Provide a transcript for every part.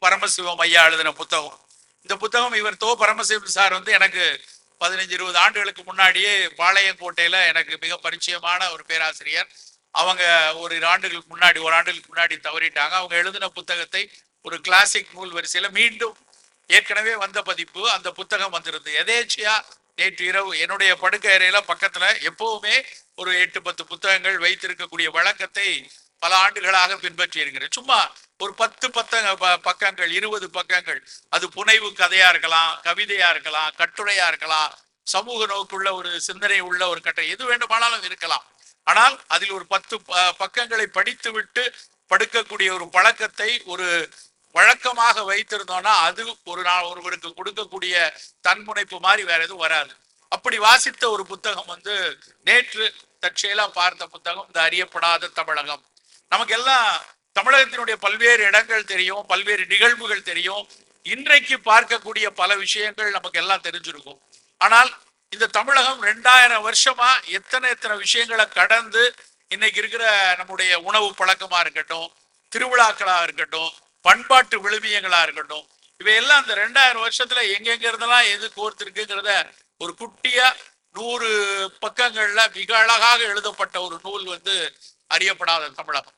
பரமசிவம் ஐயா எழுதின புத்தகம். இந்த புத்தகம் இவர் பரமசிவம் சார் எனக்கு 15-20 ஆண்டுகளுக்கு முன்னாடியே பாளையங்கோட்டையில எனக்கு மிக பரிச்சயமான ஒரு பேராசிரியர். அவங்க ஒரு ஆண்டுகளுக்கு முன்னாடி தவறிட்டாங்க. அவங்க எழுதின புத்தகத்தை ஒரு கிளாசிக் நூல் வரிசையில மீண்டும் ஏற்கனவே வந்த பதிப்பு அந்த புத்தகம் வந்திருந்தது. எதேச்சியா நேற்று இரவு என்னுடைய படுக்கை அறையில பக்கத்துல எப்பவுமே ஒரு 8-10 புத்தகங்கள் வைத்திருக்கக்கூடிய வழக்கத்தை பல ஆண்டுகளாக பின்பற்றி இருக்கிறேன். சும்மா ஒரு 10 பக்கங்கள் 20 பக்கங்கள், அது புனைவு கதையா இருக்கலாம், கவிதையா இருக்கலாம், கட்டுரையா இருக்கலாம், சமூக நோக்குள்ள ஒரு சிந்தனை உள்ள ஒரு கட்டுரை, எது வேண்டுமானாலும் இருக்கலாம். ஆனால் அதில் ஒரு 10 பக்கங்களை படித்து விட்டு படுக்கக்கூடிய ஒரு பழக்கத்தை ஒரு வழக்கமாக வைத்திருந்தோம்னா அது ஒரு நாள் ஒருவருக்கு கொடுக்கக்கூடிய தன்முனைப்பு மாதிரி வேற எதுவும் வராது. அப்படி வாசித்த ஒரு புத்தகம் நேற்று தற்செயலா பார்த்த புத்தகம் இந்த அறியப்படாத தமிழகம். நமக்கு எல்லாம் தமிழகத்தினுடைய பல்வேறு இடங்கள் தெரியும், பல்வேறு நிகழ்வுகள் தெரியும், இன்றைக்கு பார்க்கக்கூடிய பல விஷயங்கள் நமக்கு எல்லாம் தெரிஞ்சிருக்கும். ஆனால் இந்த தமிழகம் 2000 வருஷமா எத்தனை விஷயங்களை கடந்து இன்னைக்கு இருக்கிற நம்முடைய உணவு பழக்கமா இருக்கட்டும், திருவிழாக்களா இருக்கட்டும், பண்பாட்டு விழுமியங்களா இருக்கட்டும், இவையெல்லாம் இந்த 2000 வருஷத்துல எங்கெங்க இருந்தெல்லாம் எது கோர்த்திருக்குங்கிறத ஒரு குட்டியா 100 பக்கங்கள்ல மிக அழகாக எழுதப்பட்ட ஒரு நூல் அறியப்படாத தமிழகம்.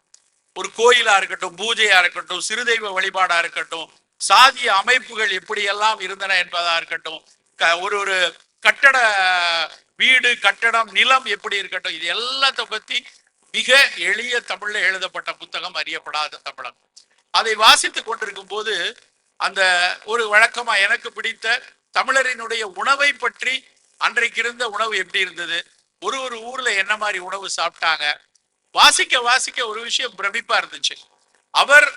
ஒரு கோயிலா இருக்கட்டும், பூஜையா இருக்கட்டும், சிறுதெய்வ வழிபாடா இருக்கட்டும், சாதிய அமைப்புகள் எப்படியெல்லாம் இருந்தன என்பதா இருக்கட்டும், ஒரு கட்டட வீடு, கட்டடம், நிலம் எப்படி இருக்கட்டும், இது எல்லாத்த பத்தி மிக எளிய தமிழ்ல எழுதப்பட்ட புத்தகம் அறியப்படாத தமிழகம். அதை வாசித்துக் கொண்டிருக்கும் போது அந்த ஒரு வழக்கமா எனக்கு பிடித்த தமிழரினுடைய உணவை பற்றி, அன்றைக்கு இருந்த உணவு எப்படி இருந்தது, ஒரு ஊர்ல என்ன மாதிரி உணவு சாப்பிட்டாங்க, வாசிக்க ஒரு விஷயம் பிரமிப்பா இருந்துச்சு. அவர்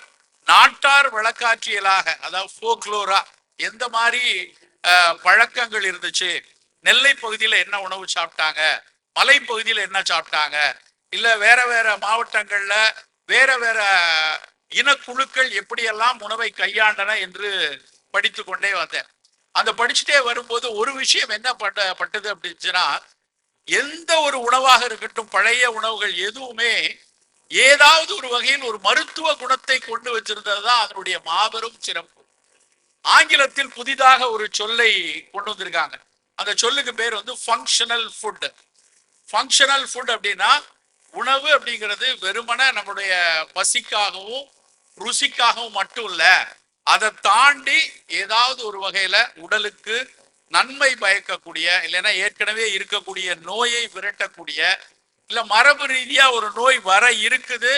நாட்டார் வழக்காட்சியலாக, அதாவது ஃபோக்லோரா எந்த மாதிரி பழக்கங்கள் இருந்துச்சு, நெல்லை பகுதியில என்ன உணவு சாப்பிட்டாங்க, மலை பகுதியில என்ன சாப்பிட்டாங்க, இல்ல வேற மாவட்டங்கள்ல வேற இனக்குழுக்கள் எப்படியெல்லாம் உணவை கையாண்டன என்று படித்து கொண்டே வந்தேன். அந்த படிச்சுட்டே வரும்போது ஒரு விஷயம் என்ன பட்டது அப்படின்னா, எந்த ஒரு உணவாக இருக்கட்டும், பழைய உணவுகள் எதுவுமே ஏதாவது ஒரு வகையில் ஒரு மருத்துவ குணத்தை கொண்டு வச்சிருந்ததுதான் அதனுடைய மாபெரும் சிறப்பு. ஆங்கிலத்தில் புதிதாக ஒரு சொல்லை கொண்டு வந்திருக்காங்க. அந்த சொல்லுக்கு பேர் ஃபங்க்ஷனல் ஃபுட். ஃபங்க்ஷனல் ஃபுட் அப்படின்னா, உணவு அப்படிங்கிறது வெறுமன நம்முடைய பசிக்காகவும் ருசிக்காகவும் மட்டும் இல்ல, அதை தாண்டி ஏதாவது ஒரு வகையில உடலுக்கு நன்மை பயக்கக்கூடிய, இல்லைன்னா ஏற்கனவே இருக்கக்கூடிய நோயை விரட்டக்கூடிய, இல்ல மரபு ரீதியா ஒரு நோய் வர இருக்குது,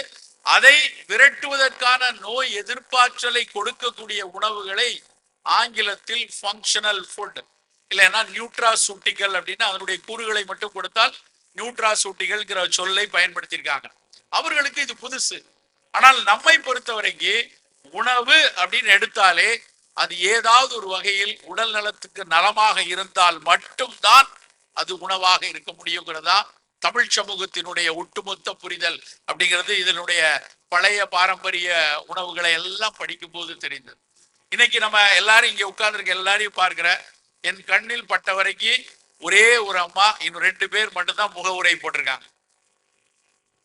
அதை விரட்டுவதற்கான நோய் எதிர்ப்பாற்றலை கொடுக்கக்கூடிய உணவுகளை ஆங்கிலத்தில் ஃபங்க்ஷனல் ஃபுட், இல்லைன்னா நியூட்ராசூட்டிகள் அப்படின்னு அதனுடைய கூறுகளை மட்டும் கொடுத்தால் நியூட்ராசூட்டிகள்ங்கிற சொல்லை பயன்படுத்தியிருக்காங்க. அவர்களுக்கு இது புதுசு. ஆனால் நம்மை பொறுத்தவரைக்கும் உணவு அப்படின்னு எடுத்தாலே அது ஏதாவது ஒரு வகையில் உடல் நலத்துக்கு நலமாக இருந்தால் மட்டும்தான் அது உணவாக இருக்க முடியுங்கிறதா தமிழ் சமூகத்தினுடைய ஒட்டுமொத்த புரிதல் அப்படிங்கிறது. இதனுடைய பழைய பாரம்பரிய உணவுகளை எல்லாம் படிக்கும் போது தெரிந்தது. இன்னைக்கு நம்ம எல்லாரும் இங்க உட்கார்ந்துருக்க எல்லாரையும் பார்க்கிற என் கண்ணில் பட்ட வரைக்கும் ஒரே ஒரு அம்மா, இன்னும் 2 பேர் மட்டும்தான் முகவுரை போட்டிருக்காங்க.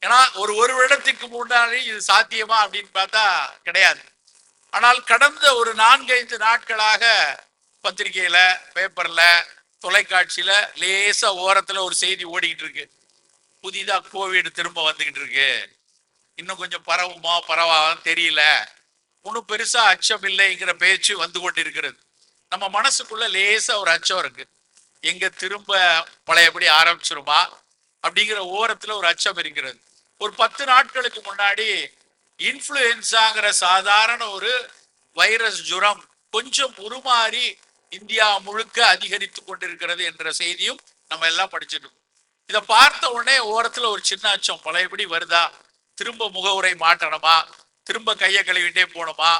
ஏன்னா ஒரு வருடத்திற்கு முன்னாடி இது சாத்தியமா அப்படின்னு பார்த்தா கிடையாது. ஆனால் கடந்த ஒரு 4-5 நாட்களாக பத்திரிகையில, பேப்பர்ல, தொலைக்காட்சியில லேசா ஓரத்துல ஒரு செய்தி ஓடிக்கிட்டு இருக்கு. புதிதா கோவிட் திரும்ப வந்துகிட்டு இருக்கு, இன்னும் கொஞ்சம் பரவுமா பரவான்னு தெரியல, ஒன்னும் பெருசா அச்சம் இல்லைங்கிற பேச்சு வந்து கொண்டிருக்கிறது. நம்ம மனசுக்குள்ள லேசா ஒரு அச்சம் இருக்கு, எங்க திரும்ப பழையபடி ஆரம்பிச்சிருமா அப்படிங்கிற ஓரத்துல ஒரு அச்சம் இருக்கிறது. ஒரு 10 நாட்களுக்கு முன்னாடி இன்ஃப்ளூயன்ஸாங்கிற சாதாரண ஒரு வைரஸ் ஜுரம் கொஞ்சம் உருமாறி இந்தியா முழுக்க அதிகரித்து கொண்டிருக்கிறது என்ற செய்தியும் நம்ம எல்லாம் படிச்சிருக்கோம். இதை பார்த்த உடனே ஓரத்துல ஒரு சின்ன அச்சம், பழையபடி வருதா, திரும்ப முகவுரை மாற்றணுமா, திரும்ப கையை கழுவிட்டே போகணுமா,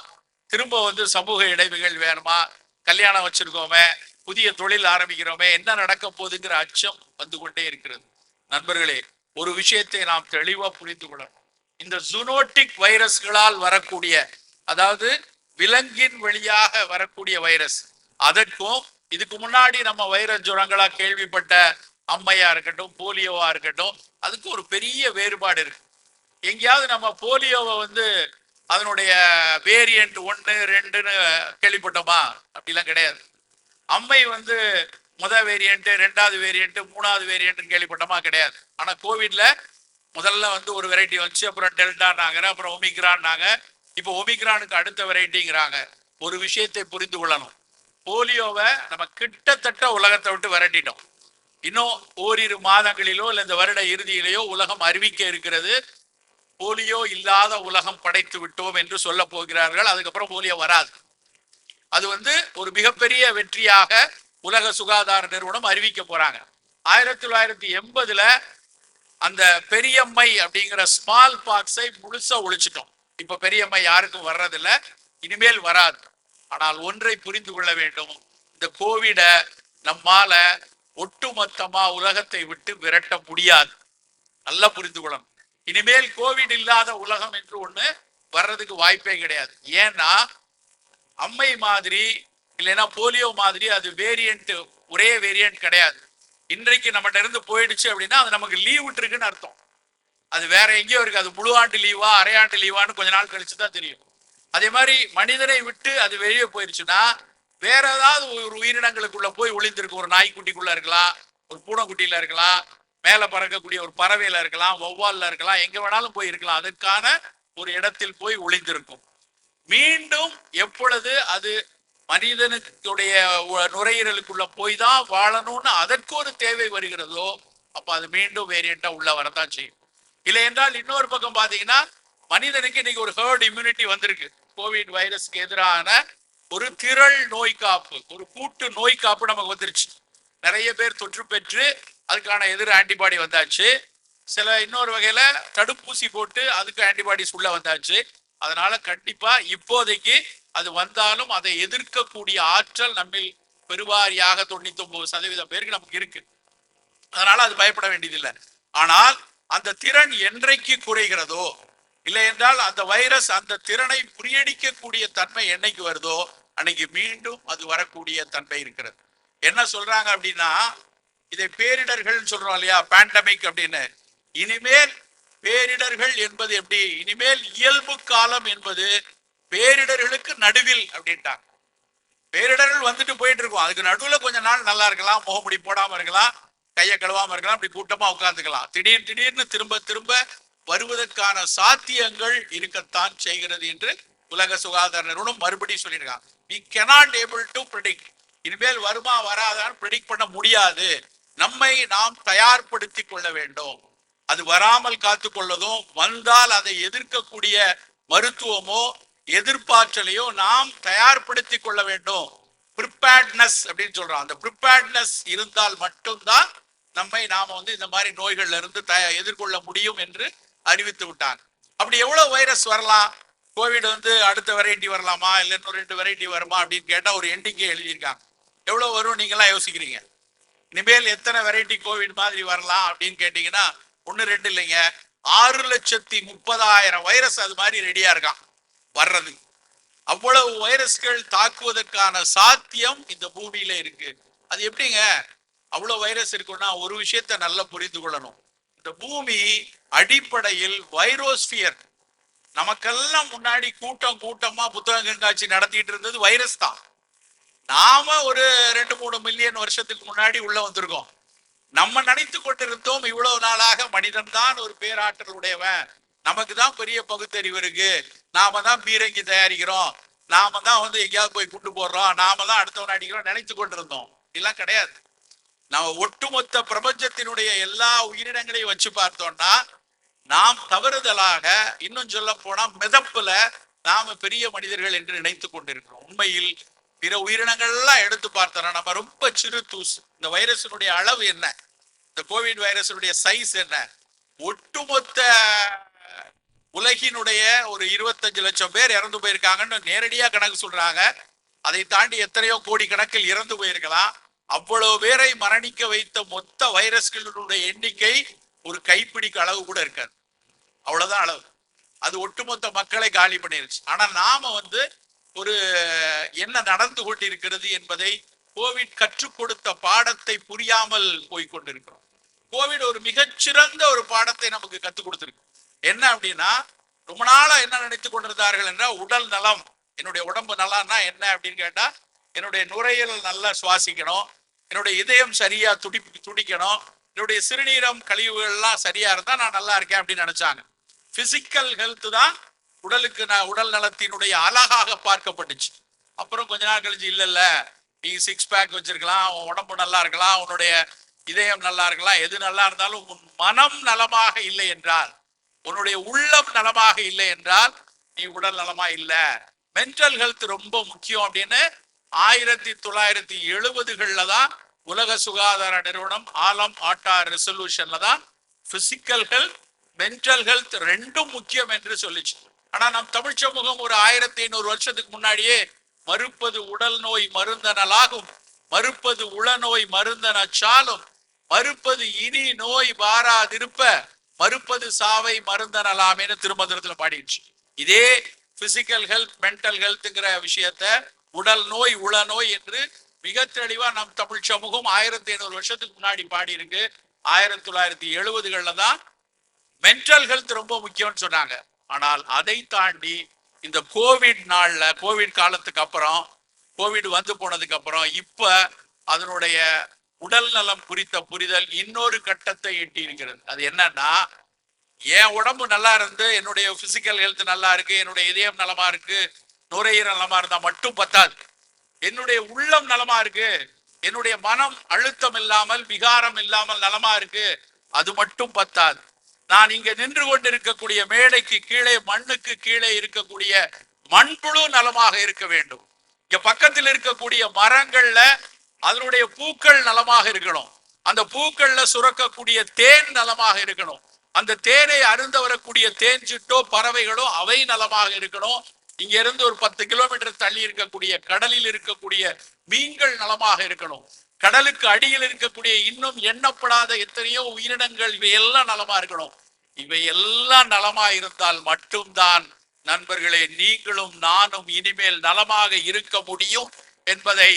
திரும்ப சமூக இடைவெளிகள் வேணுமா, கல்யாணம் வச்சிருக்கோமே, புதிய தொழில் ஆரம்பிக்கிறோமே, என்ன நடக்க போகுதுங்கிற அச்சம் வந்து கொண்டே இருக்கிறது. நண்பர்களே, ஒரு விஷயத்தை நாம் தெளிவா புரிந்து கொள்ளணும். இந்த ஜூனோட்டிக் வைரஸ்களால் வரக்கூடிய, அதாவது விலங்கின் வழியாக வரக்கூடிய வைரஸ், அதற்கும் இதுக்கு முன்னாடி நம்ம வைரஸ் ஜுரங்களா கேள்விப்பட்ட அம்மையா இருக்கட்டும், போலியோவா இருக்கட்டும், அதுக்கு ஒரு பெரிய வேறுபாடு இருக்கு. எங்கேயாவது நம்ம போலியோவை வந்து அதனுடைய வேரியன்ட் 1 2ன்னு கேள்விப்பட்டோமா? அப்படிலாம் கிடையாது. அம்மை வந்து முதல் வேரியன்ட், 2வது வேரியன்ட், 3வது வேரியன்ட் கேள்விப்பட்டோமா? கிடையாது. ஆனா கோவிட்ல முதல்ல வந்து ஒரு வெரைட்டி வந்துச்சு, அப்புறம் டெல்டான்னாங்க, அப்புறம் ஒமிக்ரான்னாங்க, இப்போ ஒமிக்ரானுக்கு அடுத்த வெரைட்டிங்கிறாங்க. ஒரு விஷயத்தை புரிந்து கொள்ளணும். போலியோவை நம்ம கிட்டத்தட்ட உலகத்தை விட்டு விரட்டிட்டோம். இன்னும் ஓரிரு மாதங்களிலோ இல்லை இந்த வருட இறுதியிலேயோ உலகம் அறிவிக்க இருக்கிறது, போலியோ இல்லாத உலகம் படைத்து விட்டோம் என்று சொல்ல போகிறார்கள். அதுக்கப்புறம் போலியோ வராது. அது வந்து ஒரு மிகப்பெரிய வெற்றியாக உலக சுகாதார நிறுவனம் அறிவிக்க போறாங்க. 1980ல அந்த பெரியம்மை அப்படிங்கிற ஸ்மால் பாக்ஸை முழுசா ஒழிச்சிட்டோம். இப்ப பெரியம்மை யாருக்கும் வர்றதில்ல, இனிமேல் வராது. ஆனால் ஒன்றை புரிந்து கொள்ள வேண்டும், இந்த கோவிட நம்மால ஒட்டுமொத்தமா உலகத்தை விட்டு விரட்ட முடியாது. நல்லா புரிந்து கொள்ளணும். இனிமேல் கோவிட் இல்லாத உலகம் என்று ஒண்ணு வர்றதுக்கு வாய்ப்பே கிடையாது. ஏன்னா அம்மை மாதிரி இல்லைன்னா போலியோ மாதிரி அது வேரியன்ட், ஒரே வேரியன்ட் கிடையாது. இன்றைக்கு நம்மகிட்ட இருந்து போயிடுச்சு அப்படின்னா அது நமக்கு லீவ் விட்டுருக்குன்னு அர்த்தம். அது வேற எங்கேயோ இருக்கு. அது முழு ஆண்டு லீவா அரையாண்டு லீவான்னு கொஞ்ச நாள் கழிச்சு தான் தெரியும். அதே மாதிரி மனிதனை விட்டு அது வெளியே போயிடுச்சுன்னா வேற ஏதாவது ஒரு உயிரினங்களுக்குள்ள போய் ஒளிந்திருக்கும். ஒரு நாய்க்குட்டிக்குள்ள இருக்கலாம், ஒரு பூனைக்குட்டியில இருக்கலாம், மேல பறக்கக்கூடிய ஒரு பறவையில இருக்கலாம், வௌவால்ல இருக்கலாம், எங்க வேணாலும் போய் இருக்கலாம். அதற்கான ஒரு இடத்தில் போய் ஒளிந்திருக்கும். மீண்டும் எப்பொழுது அது மனிதனுடைய நுரையீரலுக்குள்ள போய் தான் வாழணும்னு அதற்கு ஒரு தேவை வருகிறதோ அப்ப அது மீண்டும் வேரியண்டா உள்ள வரதான் செய்யும். இல்லை என்றால் இன்னொரு பக்கம் பாத்தீங்கன்னா மனிதனுக்கு இன்னைக்கு ஒரு ஹெர்ட் இம்யூனிட்டி வந்திருக்கு. கோவிட் வைரஸ்க்கு எதிரான ஒரு திரள் நோய் காப்பு, ஒரு கூட்டு நோய் காப்பு நமக்கு வந்துருச்சு. நிறைய பேர் தொற்று பெற்று அதுக்கான எதிர் ஆன்டிபாடி வந்தாச்சு. சில இன்னொரு வகையில தடுப்பூசி போட்டு அதுக்கு ஆன்டிபாடிஸ் உள்ள வந்தாச்சு. அதனால கண்டிப்பா இப்போதைக்கு அது வந்தாலும் அதை எதிர்க்கக்கூடிய ஆற்றல் நம்மில் பெருவாரியாக 99% பேருக்கு நமக்கு இருக்கு. அதனால அது பயப்பட வேண்டியதில்லை. ஆனால் அந்த திறன் என்றைக்கு குறைகிறதோ, இல்லை என்றால் அந்த வைரஸ் அந்த திறனை முறியடிக்கக்கூடிய தன்மை என்னைக்கு வருதோ அன்னைக்கு மீண்டும் அது வரக்கூடிய தன்மை இருக்கிறது. என்ன சொல்றாங்க அப்படின்னா, இதை பேரிடர்கள் சொல்றோம் இல்லையா, பேண்டமிக் அப்படின்னு. இனிமேல் பேரிடர்கள் என்பது எப்படி, இனிமேல் இயல்பு காலம் என்பது பேரிடர்களுக்கு நடுவில் அப்படின்ட்டாங்க. பேரிடர்கள் வந்துட்டு போயிட்டு இருக்கும், அதுக்கு நடுவுல கொஞ்ச நாள் நல்லா இருக்கலாம், முகமுடி போடாம இருக்கலாம், கையை கழுவாம இருக்கலாம், அப்படி கூட்டமா உட்கார்ந்துக்கலாம். திடீர்னு திரும்ப திரும்ப வருவதற்கான சாத்தியங்கள் இருக்கத்தான் செய்கிறது என்று உலக சுகாதார நிறுவனம் மறுபடியும் சொல்லியிருக்காங்க. we cannot able to predict. இனிமேல் வருமா வராதான்னு ப்ரெடிக்ட் பண்ண முடியாது. நம்மை நாம் தயார்படுத்திக் கொள்ள வேண்டும். அது வராமல் காத்துக்கொள்ளதும், வந்தால் அதை எதிர்க்கக்கூடிய மருத்துவமோ எதிர்ப்பாற்றலையோ நாம் தயார்படுத்திக் கொள்ள வேண்டும். ப்ரிப்பேர்ட்னஸ் அப்படின்னு சொல்றோம். அந்த ப்ரிப்பேர்ட்னஸ் இருந்தால் மட்டும்தான் நாம இந்த மாதிரி நோய்கள்ல இருந்து எதிர்கொள்ள முடியும் என்று அறிவித்து விட்டாங்க. அப்படி எவ்வளவு வைரஸ் வரலாம்? கோவிட் அடுத்த வெரைட்டி வரலாமா, இல்லை இன்னும் 2 வெரைட்டி வருமா அப்படின்னு கேட்டா ஒரு எண்ணிக்கை எழுதியிருக்காங்க. எவ்வளவு வரும் நீங்களாம் யோசிக்கிறீங்க? இனிமேல் எத்தனை வெரைட்டி கோவிட் மாதிரி வரலாம் அப்படின்னு கேட்டீங்கன்னா 1 2 இல்லைங்க, 6,30,000 வைரஸ் அது மாதிரி ரெடியா இருக்கான் வர்றது. அவ்வளவு வைரஸ்கள் தாக்குவதற்கான சாத்தியம் இந்த பூமியில இருக்கு. அது எப்படிங்க அவ்வளவு வைரஸ் இருக்குன்னா, ஒரு விஷயத்தை நல்லா புரிந்து கொள்ளணும். இந்த பூமி அடிப்படையில் வைரோஸ்பியர். நமக்கெல்லாம் முன்னாடி கூட்டமா புத்தக கண்காட்சி நடத்திட்டு இருந்தது வைரஸ் தான். நாம ஒரு 2-3 மில்லியன் வருஷத்துக்கு முன்னாடி உள்ள வந்திருக்கோம். நம்ம நினைத்து கொண்டிருந்தோம் இவ்வளவு நாளாக மனிதன் தான் ஒரு பேராற்றல் உடையவன், நமக்கு தான் பெரிய பகுத்தறிவு இருக்கு, நாம தான் பீரங்கி தயாரிக்கிறோம், நாம தான் எங்கேயாவது போய் குண்டு போடுறோம், நாம தான் அடுத்தவன் அடிக்கிறோம் நினைத்து கொண்டிருந்தோம். இதெல்லாம் கிடையாது. நம்ம ஒட்டுமொத்த பிரபஞ்சத்தினுடைய எல்லா உயிரினங்களையும் வச்சு பார்த்தோம்னா நாம் தவறுதலாக, இன்னும் சொல்ல போனா மிதப்புல நாம பெரிய மனிதர்கள் என்று நினைத்து கொண்டிருக்கிறோம். உண்மையில் பிற உயிரினங்கள் எல்லாம் எடுத்து பார்த்தோம்னா நம்ம ரொம்ப சிறு தூசு. இந்த வைரஸினுடைய அளவு என்ன, இந்த கோவிட் வைரஸினுடைய சைஸ் என்ன, ஒட்டுமொத்த உலகினுடைய ஒரு 25 லட்சம் பேர் இறந்து போயிருக்காங்கன்னு நேரடியா கணக்கு சொல்றாங்க. அதை தாண்டி எத்தனையோ கோடி கணக்கில் இறந்து போயிருக்கலாம். அவ்வளவு பேரை மரணிக்க வைத்த மொத்த வைரஸ்களுடைய எண்ணிக்கை ஒரு கைப்பிடிக்கு அளவு கூட இருக்காது. அவ்வளவுதான் அளவு. அது ஒட்டுமொத்த மக்களை காலி பண்ணிருச்சு. ஆனா நாம ஒரு என்ன நடந்து கொண்டிருக்கிறது என்பதை கோவிட் கற்றுக் கொடுத்த பாடத்தை புரியாமல் போய்கொண்டிருக்கிறோம். கோவிட் ஒரு மிகச்சிறந்த ஒரு பாடத்தை நமக்கு கற்றுக் கொடுத்திருக்கு. என்ன அப்படின்னா, ரொம்ப நாளா என்ன நினைத்துக் கொண்டிருந்தார்கள் என்றால், உடல் நலம், என்னுடைய உடம்பு நலம்னா என்ன அப்படின்னு கேட்டா, என்னுடைய நுரையீரல் நல்லா சுவாசிக்கணும், என்னுடைய இதயம் சரியா துடிக்கணும், என்னுடைய சிறுநீரம் கழிவுகள் எல்லாம் சரியா இருந்தா நான் நல்லா இருக்கேன் அப்படின்னு நினைச்சாங்க. பிசிக்கல் ஹெல்த் தான் உடலுக்கு உடல் நலத்தினுடைய அழகாக பார்க்கப்பட்டுச்சு. அப்புறம் கொஞ்ச நாள் கழிச்சு இல்ல நீ சிக்ஸ் பேக் வச்சிருக்கலாம், உன் உடம்பு நல்லா இருக்கலாம், உன்னுடைய இதயம் நல்லா இருக்கலாம், எது நல்லா இருந்தாலும் உன் மனம் நலமாக இல்லை என்றால், உன்னுடைய உள்ளம் நலமாக இல்லை என்றால் நீ உடல் நலமா இல்ல. மென்டல் ஹெல்த் ரொம்ப முக்கியம் அப்படின்னு 1970களில் தான் உலக சுகாதார நிறுவனம் ஆலம் ஆட்டா ரெசல்யூஷன்ல தான் பிசிக்கல் ஹெல்த் மென்டல் ஹெல்த் ரெண்டும் முக்கியம் என்று சொல்லிச்சு. ஆனா நம் தமிழ் சமூகம் ஒரு 1500 வருஷத்துக்கு முன்னாடியே மறுப்பது உடல் நோய் மருந்தனலாகும், மறுப்பது உளநோய் மருந்தனச்சாலும், மறுப்பது இனி நோய் வாராதிருப்ப, மறுப்பது சாவை மருந்தனலாமேன்னு திருமந்திரத்துல பாடிடுச்சு. இதே பிசிக்கல் ஹெல்த் மென்டல் ஹெல்த்ங்கிற விஷயத்த உடல் நோய் உளநோய் என்று மிக தெளிவா நம் தமிழ் சமூகம் 1500 வருஷத்துக்கு முன்னாடி பாடி இருக்கு. 1970களில் தான் மென்டல் ஹெல்த் ரொம்ப முக்கியம்னு சொன்னாங்க. ஆனால் அதை தாண்டி இந்த கோவிட் நாள்ல, கோவிட் காலத்துக்கு அப்புறம், கோவிட் வந்து போனதுக்கு அப்புறம் இப்ப அதனுடைய உடல் நலம் குறித்த புரிதல் இன்னொரு கட்டத்தை எட்டி இருக்கிறது. அது என்னன்னா, என் உடம்பு நல்லா இருந்து என்னுடைய பிசிக்கல் ஹெல்த் நல்லா இருக்கு, என்னுடைய இதயம் நலமா இருக்கு, நுரையீரல் நலமா இருந்தா மட்டும் பத்தாது. என்னுடைய உள்ளம் நலமா இருக்கு, என்னுடைய மனம் அழுத்தம் இல்லாமல் விகாரம் இல்லாமல் நலமா இருக்கு, அது மட்டும் பத்தாது. நான் இங்க நின்று கொண்டிருக்கக்கூடிய மேடைக்கு கீழே, மண்ணுக்கு கீழே இருக்கக்கூடிய மண்புழு நலமாக இருக்க வேண்டும். இங்க பக்கத்தில் இருக்கக்கூடிய மரங்கள்ல அதனுடைய பூக்கள் நலமாக இருக்கணும், அந்த பூக்கள்ல சுரக்கக்கூடிய தேன் நலமாக இருக்கணும், அந்த தேனை அருந்த வரக்கூடிய தேன் சிட்டோ பறவைகளோ அவை நலமாக இருக்கணும். இங்க இருந்து ஒரு 10 கிலோமீட்டர் தள்ளி இருக்கக்கூடிய கடலில் இருக்கக்கூடிய மீன்கள் நலமாக இருக்கணும், கடலுக்கு அடியில் இருக்கக்கூடிய இன்னும் எண்ணப்படாத எத்தனையோ உயிரினங்கள் இவையெல்லாம் நலமா இருக்கணும். இவையெல்லாம் நலமா இருந்தால் மட்டும்தான் நண்பர்களே நீங்களும் நானும் இனிமேல் நலமாக இருக்க முடியும் என்பதை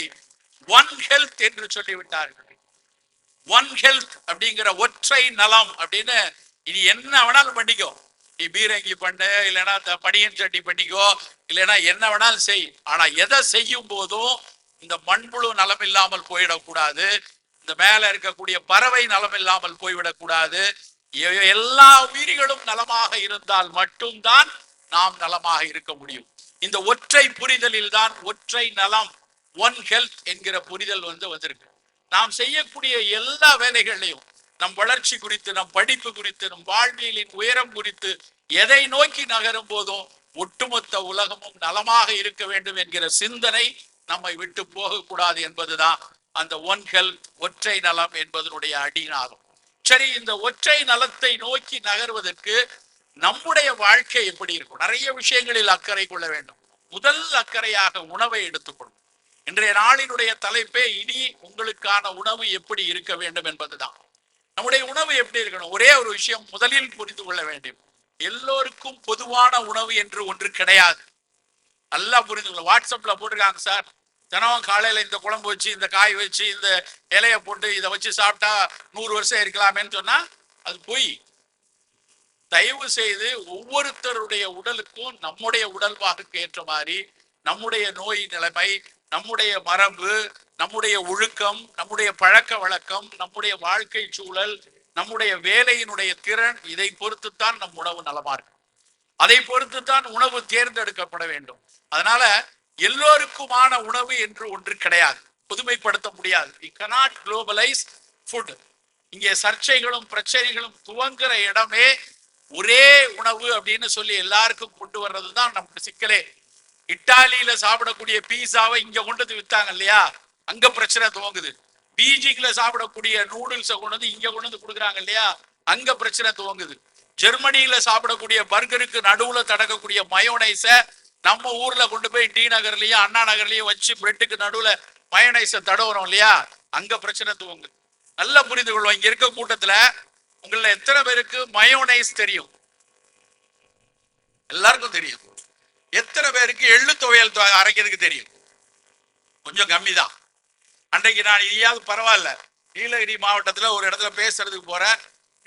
ஒன் ஹெல்த் என்று சொல்லிவிட்டார்கள். ஒன் ஹெல்த் அப்படிங்கிற ஒற்றை நலம் அப்படின்னு, இனி என்ன வேணாலும் பண்ணிக்கோ, நீ பீரங்கி பண்ணு, இல்லைன்னா பனியன் சட்டி பண்ணிக்கோ, இல்லைன்னா என்ன வேணாலும் செய், ஆனா எதை செய்யும் போதும் இந்த மண்புழு நலம் இல்லாமல் போயிடக்கூடாது, இந்த மேல இருக்கக்கூடிய பறவை நலம் இல்லாமல் போய்விடக்கூடாது. எல்லா உயிரிகளும் நலமாக இருந்தால் மட்டும்தான் நாம் நலமாக இருக்க முடியும். இந்த ஒற்றை புரிதலில் தான் ஒற்றை நலம், ஒன் ஹெல்த் என்கிற புரிதல் வந்திருக்கு. நாம் செய்யக்கூடிய எல்லா வேலைகளையும், நம் வளர்ச்சி குறித்து, நம் படிப்பு குறித்து, நம் வாழ்வியலின் உயரம் குறித்து எதை நோக்கி நகரும் போதும் ஒட்டுமொத்த உலகமும் நலமாக இருக்க வேண்டும் என்கிற சிந்தனை நம்மை விட்டு போகக்கூடாது என்பதுதான் அந்த ஒன் ஹெல்த் ஒற்றை நலம் என்பதனுடைய அடிநாதம். சரி, இந்த ஒற்றை நலத்தை நோக்கி நகர்வதற்கு நம்முடைய வாழ்க்கை எப்படி இருக்கும்? நிறைய விஷயங்களில் அக்கறை கொள்ள வேண்டும். முதல் அக்கறையாக உணவை எடுத்துக்கொள்ளும். இன்றைய நாளினுடைய தலைப்பே இனி உங்களுக்கான உணவு எப்படி இருக்க வேண்டும் என்பதுதான். நம்முடைய உணவு எப்படி இருக்கணும்? ஒரே ஒரு விஷயம் முதலில் புரிந்து கொள்ள வேண்டும், எல்லோருக்கும் பொதுவான உணவு என்று ஒன்று கிடையாது. நல்லா புரிந்து கொள்ள. வாட்ஸ்அப்ல போட்டிருக்காங்க, சார் தினமும் காலையில இந்த குழம்பு வச்சு, இந்த காய் வச்சு, இந்த இலையை போட்டு இதை வச்சு சாப்பிட்டா 100 வருஷம் இருக்கலாமேன்னு சொன்னா அது பொய். தயவு செய்து ஒவ்வொருத்தருடைய உடலுக்கும் நம்முடைய உடல் வாகுக்கு ஏற்ற மாதிரி நம்முடைய நோய் நிலைமை, நம்முடைய மரபு, நம்முடைய ஒழுக்கம், நம்முடைய பழக்க வழக்கம், நம்முடைய வாழ்க்கை சூழல், நம்முடைய வேலையினுடைய திறன், இதை பொறுத்துத்தான் நம் உணவு நலமா இருக்கு. அதை பொறுத்துத்தான் உணவு தேர்ந்தெடுக்கப்பட வேண்டும். அதனால எல்லோருக்குமான உணவு என்று ஒன்று கிடையாது, புதுமைப்படுத்த முடியாது. We cannot globalize food. இங்கே சர்ச்சைகளும் பிரச்சனைகளும் துவங்குற இடமே ஒரே உணவு அப்படின்னு சொல்லி எல்லாருக்கும் கொண்டு வர்றதுதான் நமக்கு சிக்கலே. இட்டாலியில சாப்பிடக்கூடிய பீஸாவை இங்க கொண்டு வந்து வித்தாங்க இல்லையா, அங்க பிரச்சனை துவங்குது. பீஜிங்ல சாப்பிடக்கூடிய நூடுல்ஸை கொண்டு வந்து இங்க கொண்டு வந்து கொடுக்குறாங்க இல்லையா, அங்க பிரச்சனை துவங்குது. ஜெர்மனியில சாப்பிடக்கூடிய பர்கருக்கு நடுவுல தடக்கக்கூடிய மயோனைஸ நம்ம ஊர்ல கொண்டு போய் டி நகர்லயும் அண்ணா நகர்லயும் வச்சு பிரெட்டுக்கு நடுவுல மயோனைஸ தடவுறோம் இல்லையா, அங்க பிரச்சனை துவங்குது. நல்லா புரிந்து கொள்வோம். இங்க இருக்க கூட்டத்துல உங்கள எத்தனை பேருக்கு மயோனைஸ் தெரியும்? எல்லாருக்கும் தெரியும். எத்தனை பேருக்கு எள்ளு துவையல் அரைக்கிறதுக்கு தெரியும்? கொஞ்சம் கம்மி தான். அன்றைக்கு நான் இதையாவது பரவாயில்ல, நீலகிரி மாவட்டத்துல ஒரு இடத்துல பேசுறதுக்கு போறேன்,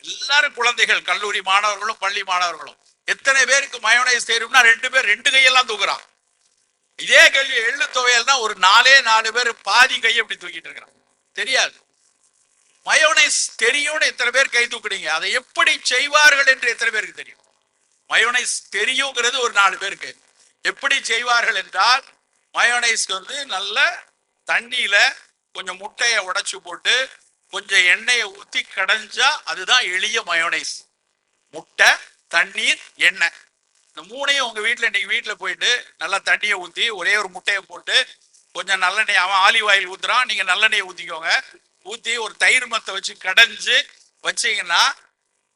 எல்லாரும் குழந்தைகள், கல்லூரி மாணவர்களும் பள்ளி மாணவர்களும். எத்தனை பேருக்கு மயோனைஸ் தெரியும்னா 2 பேர் 2 கையெல்லாம் தூக்குறான். இதே கேள்வி எள்ளு துவையல் தான் ஒரு 4 பேர் பாதி கையை இப்படி தூக்கிட்டு இருக்கிறான். தெரியாது. மயோனைஸ் தெரியும்னு எத்தனை பேர் கை தூக்குறீங்க? அதை எப்படி செய்வார்கள் என்று எத்தனை பேருக்கு தெரியும்? மயோனைஸ் தெரியுங்கிறது ஒரு 4 பேருக்கு. எப்படி செய்வார்கள் என்றால், மயோனைஸ்க்கு வந்து நல்ல தண்ணியில கொஞ்சம் முட்டையை உடைச்சு போட்டு கொஞ்சம் எண்ணெயை ஊத்தி கடைஞ்சா அதுதான் எளிய மயோனைஸ். முட்டை, தண்ணீர், எண்ணெய், இந்த 3ஐயும் உங்க வீட்டுல இன்னைக்கு வீட்டுல போயிட்டு நல்லா தண்ணியை ஊத்தி ஒரே ஒரு முட்டையை போட்டு கொஞ்சம் நல்லெண்ணெய், அவன் ஆலிவ் ஆயில் ஊத்துறான், நீங்க நல்லெண்ணெயை ஊத்திக்கோங்க, ஊத்தி ஒரு தயிர் மத்தை வச்சு கடைஞ்சு வச்சீங்கன்னா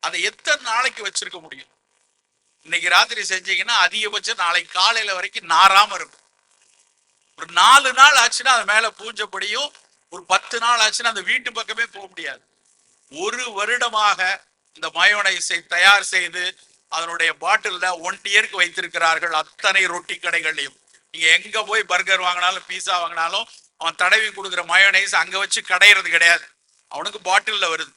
அதை எத்தனை நாளைக்கு வச்சிருக்க முடியும்? இன்னைக்கு ராத்திரி செஞ்சீங்கன்னா அதிகபட்சம் நாளைக்கு காலையில வரைக்கும் நாராம இருக்கும். ஒரு 4 நாள் ஆச்சுன்னா அது மேல பூஞ்சப்படியும், ஒரு 10 நாள் ஆச்சுன்னா அந்த வீட்டு பக்கமே போக முடியாது. 1 வருடமாக இந்த மயோனைஸை தயார் செய்து அதனுடைய பாட்டில்ல 1 இயருக்கு வைத்திருக்கிறார்கள் அத்தனை ரொட்டி கடைகள்லையும். நீங்க எங்க போய் பர்கர் வாங்கினாலும் பீஸா வாங்கினாலும் அவன் தடவி கொடுக்குற மயோனைஸ் அங்க வச்சு கடையிறது கிடையாது. அவனுக்கு பாட்டில்ல வருது,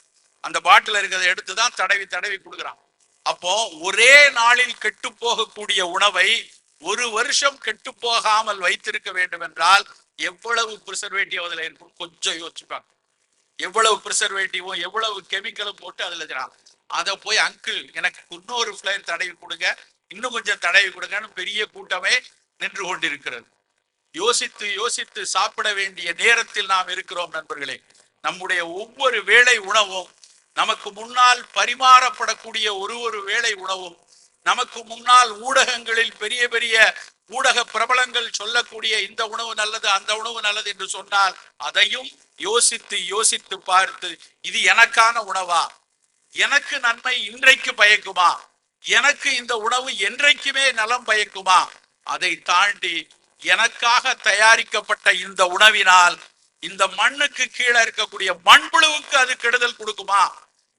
அந்த பாட்டில் இருக்கிறத எடுத்துதான் தடவி தடவி கொடுக்குறான். அப்போ ஒரே நாளில் கெட்டு போகக்கூடிய உணவை 1 வருஷம் கெட்டு போகாமல் வைத்திருக்க வேண்டும் என்றால் எவ்வளவு ப்ரிசர்வேட்டிவ் அதுல இருக்கும்? கொஞ்சம் யோசிச்சுப்பாங்க. எவ்வளவு ப்ரிசர்வேட்டிவும் எவ்வளவு கெமிக்கலும் போட்டு அதுல இருக்கிறான். அதை போய் அங்கிள் எனக்கு இன்னொரு ஃபிளேர் தடவி கொடுங்க, இன்னும் கொஞ்சம் தடவி கொடுங்கன்னு பெரிய கூட்டமே நின்று கொண்டிருக்கிறது. யோசித்து யோசித்து சாப்பிட வேண்டிய நேரத்தில் நாம் இருக்கிறோம் நண்பர்களே. நம்முடைய ஒவ்வொரு வேளை உணவும், நமக்கு முன்னால் பரிமாறப்படக்கூடிய ஒரு வேளை உணவும், நமக்கு முன்னால் ஊடகங்களில் பெரிய பெரிய ஊடக பிரபலங்கள் சொல்லக்கூடிய இந்த உணவு நல்லது அந்த உணவு நல்லது என்று சொன்னால் அதையும் யோசித்து யோசித்து பார்த்து இது எனக்கான உணவா, எனக்கு நன்மை இன்றைக்கு பயக்குமா, எனக்கு இந்த உணவு என்றைக்குமே நலம் பயக்குமா, அதை தாண்டி எனக்காக தயாரிக்கப்பட்ட இந்த உணவினால் இந்த மண்ணுக்கு கீழே இருக்கக்கூடிய மண்புழுவுக்கு அது கெடுதல் கொடுக்குமா,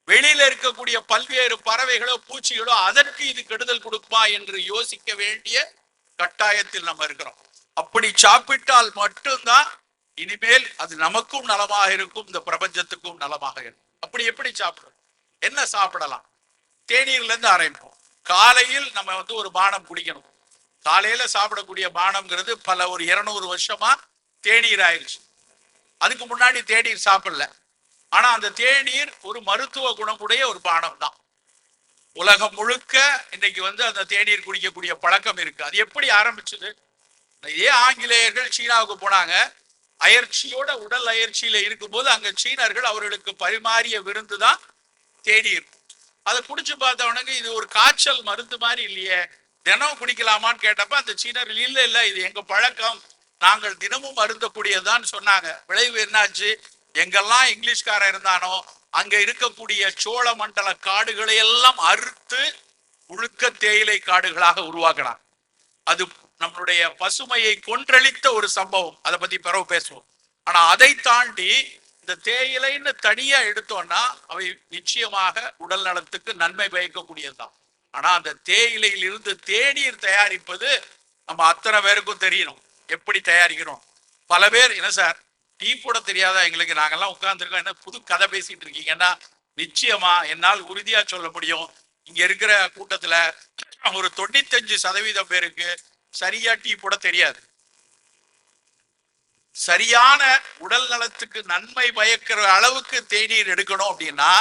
வெளியில இருக்கக்கூடிய பல்வேறு பறவைகளோ பூச்சிகளோ அதற்கு இது கெடுதல் கொடுக்குமா என்று யோசிக்க வேண்டிய கட்டாயத்தில் நம்ம இருக்கிறோம். அப்படி சாப்பிட்டால் மட்டும்தான் இனிமேல் அது நமக்கும் நலமாக இருக்கும், இந்த பிரபஞ்சத்துக்கும் நலமாக இருக்கும். அப்படி எப்படி சாப்பிடும்? என்ன சாப்பிடலாம்? தேநீர்ல இருந்து ஆரம்பிப்போம். காலையில் நம்ம வந்து ஒரு பானம் குடிக்கணும். காலையில சாப்பிடக்கூடிய பானம்ங்கிறது ஒரு 200 வருஷமா தேநீர் ஆயிடுச்சு. அதுக்கு முன்னாடி தேநீர் சாப்பிடல. ஆனா அந்த தேநீர் ஒரு மருத்துவ குணமுடைய ஒரு பானம் தான். உலகம் முழுக்க இன்னைக்கு வந்து அந்த தேநீர் குடிக்கக்கூடிய பழக்கம் இருக்கு. அது எப்படி ஆரம்பிச்சது? இதே ஆங்கிலேயர்கள் சீனாவுக்கு போனாங்க. அயற்சியோட உடல் அயற்சியில இருக்கும்போது அங்க சீனர்கள் அவர்களுக்கு பரிமாறிய விருந்து தான் தேநீர். அதை குடிச்சு பார்த்தவனுக்கு இது ஒரு காய்ச்சல் மருந்து மாதிரி இல்லையே, தினம் குடிக்கலாமான்னு கேட்டப்ப அந்த சீனர்கள் இல்ல இது எங்க பழக்கம், நாங்கள் தினமும் அருந்தக்கூடியதான் சொன்னாங்க. விளைவு என்னாச்சு? எங்கெல்லாம் இங்கிலீஷ்காரன் இருந்தானோ அங்க இருக்கக்கூடிய சோழ மண்டல காடுகளை எல்லாம் அறுத்து முழுக்க தேயிலை காடுகளாக உருவாக்கினாங்க. அது நம்மளுடைய பசுமையை கொன்றளித்த ஒரு சம்பவம். அதை பத்தி பிறகு பேசுவோம். ஆனா அதை தாண்டி இந்த தேயிலைன்னு தனியா எடுத்தோம்னா அவை நிச்சயமாக உடல் நலத்துக்கு நன்மை பயக்கக்கூடியதுதான். ஆனா அந்த தேயிலையில் இருந்து தேநீர் தயாரிப்பது நம்ம அத்தனை பேருக்கும் தெரியணும். எப்படி தயாரிக்கிறோம்? பல பேர் என்ன சார் டீ போட தெரியாதா எங்களுக்கு, நாங்கெல்லாம் உட்கார்ந்துருக்கோம், என்ன புது கதை பேசிட்டு இருக்கீங்கன்னா நிச்சயமா என்னால் உறுதியா சொல்ல முடியும். இங்க இருக்கிற கூட்டத்துல ஒரு 95% பேருக்கு சரியா டீ போட தெரியாது. சரியான உடல் நலத்துக்கு நன்மை பயக்கிற அளவுக்கு தேநீர் எடுக்கணும் அப்படின்னா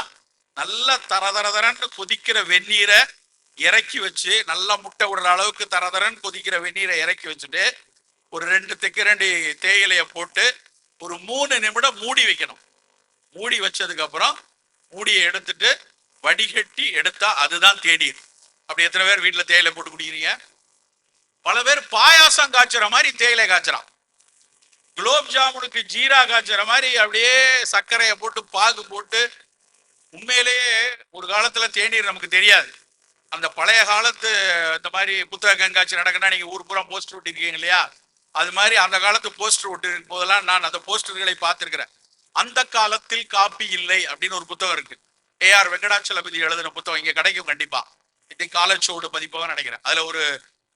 நல்ல தரதரன்னு கொதிக்கிற வெந்நீரை இறக்கி வச்சு, நல்லா முட்டை விடுற அளவுக்கு தரதரன்னு கொதிக்கிற வெந்நீரை இறக்கி வச்சுட்டு ஒரு 2 தெக்கரண்டி தேயிலைய போட்டு ஒரு 3 நிமிடம் மூடி வைக்கணும். மூடி வச்சதுக்கு அப்புறம் மூடியை எடுத்துட்டு வடிகட்டி எடுத்தா அதுதான் தேநீர். அப்படி எத்தனை பேர் வீட்டுல தேயிலை போட்டு குடிக்கிறீங்க? பல பேர் பாயாசம் காய்ச்சுற மாதிரி தேயிலை காய்ச்சறான். குலோப் ஜாமுனுக்கு ஜீரா காய்ச்சுற மாதிரி அப்படியே சர்க்கரையை போட்டு பாகு போட்டு. உண்மையிலேயே ஒரு காலத்துல தேநீர் நமக்கு தெரியாது. அந்த பழைய காலத்து இந்த மாதிரி புத்தக கண்காட்சி நடக்குன்னா நீங்க ஊர் பூரா போஸ்டர் ஒட்டிருக்கீங்க இல்லையா? அது மாதிரி அந்த காலத்து போஸ்டர் ஒட்டி இருக்கும் போதெல்லாம் நான் அந்த போஸ்டர்களை பார்த்திருக்கிறேன். அந்த காலத்தில் காப்பி இல்லை அப்படின்னு ஒரு புத்தகம் இருக்கு. AR வெங்கடாச்சலபதி எழுதின புத்தகம் இங்க கிடைக்கும் கண்டிப்பா. இது காலச்சோடு பதிப்பாக நினைக்கிறேன். அதுல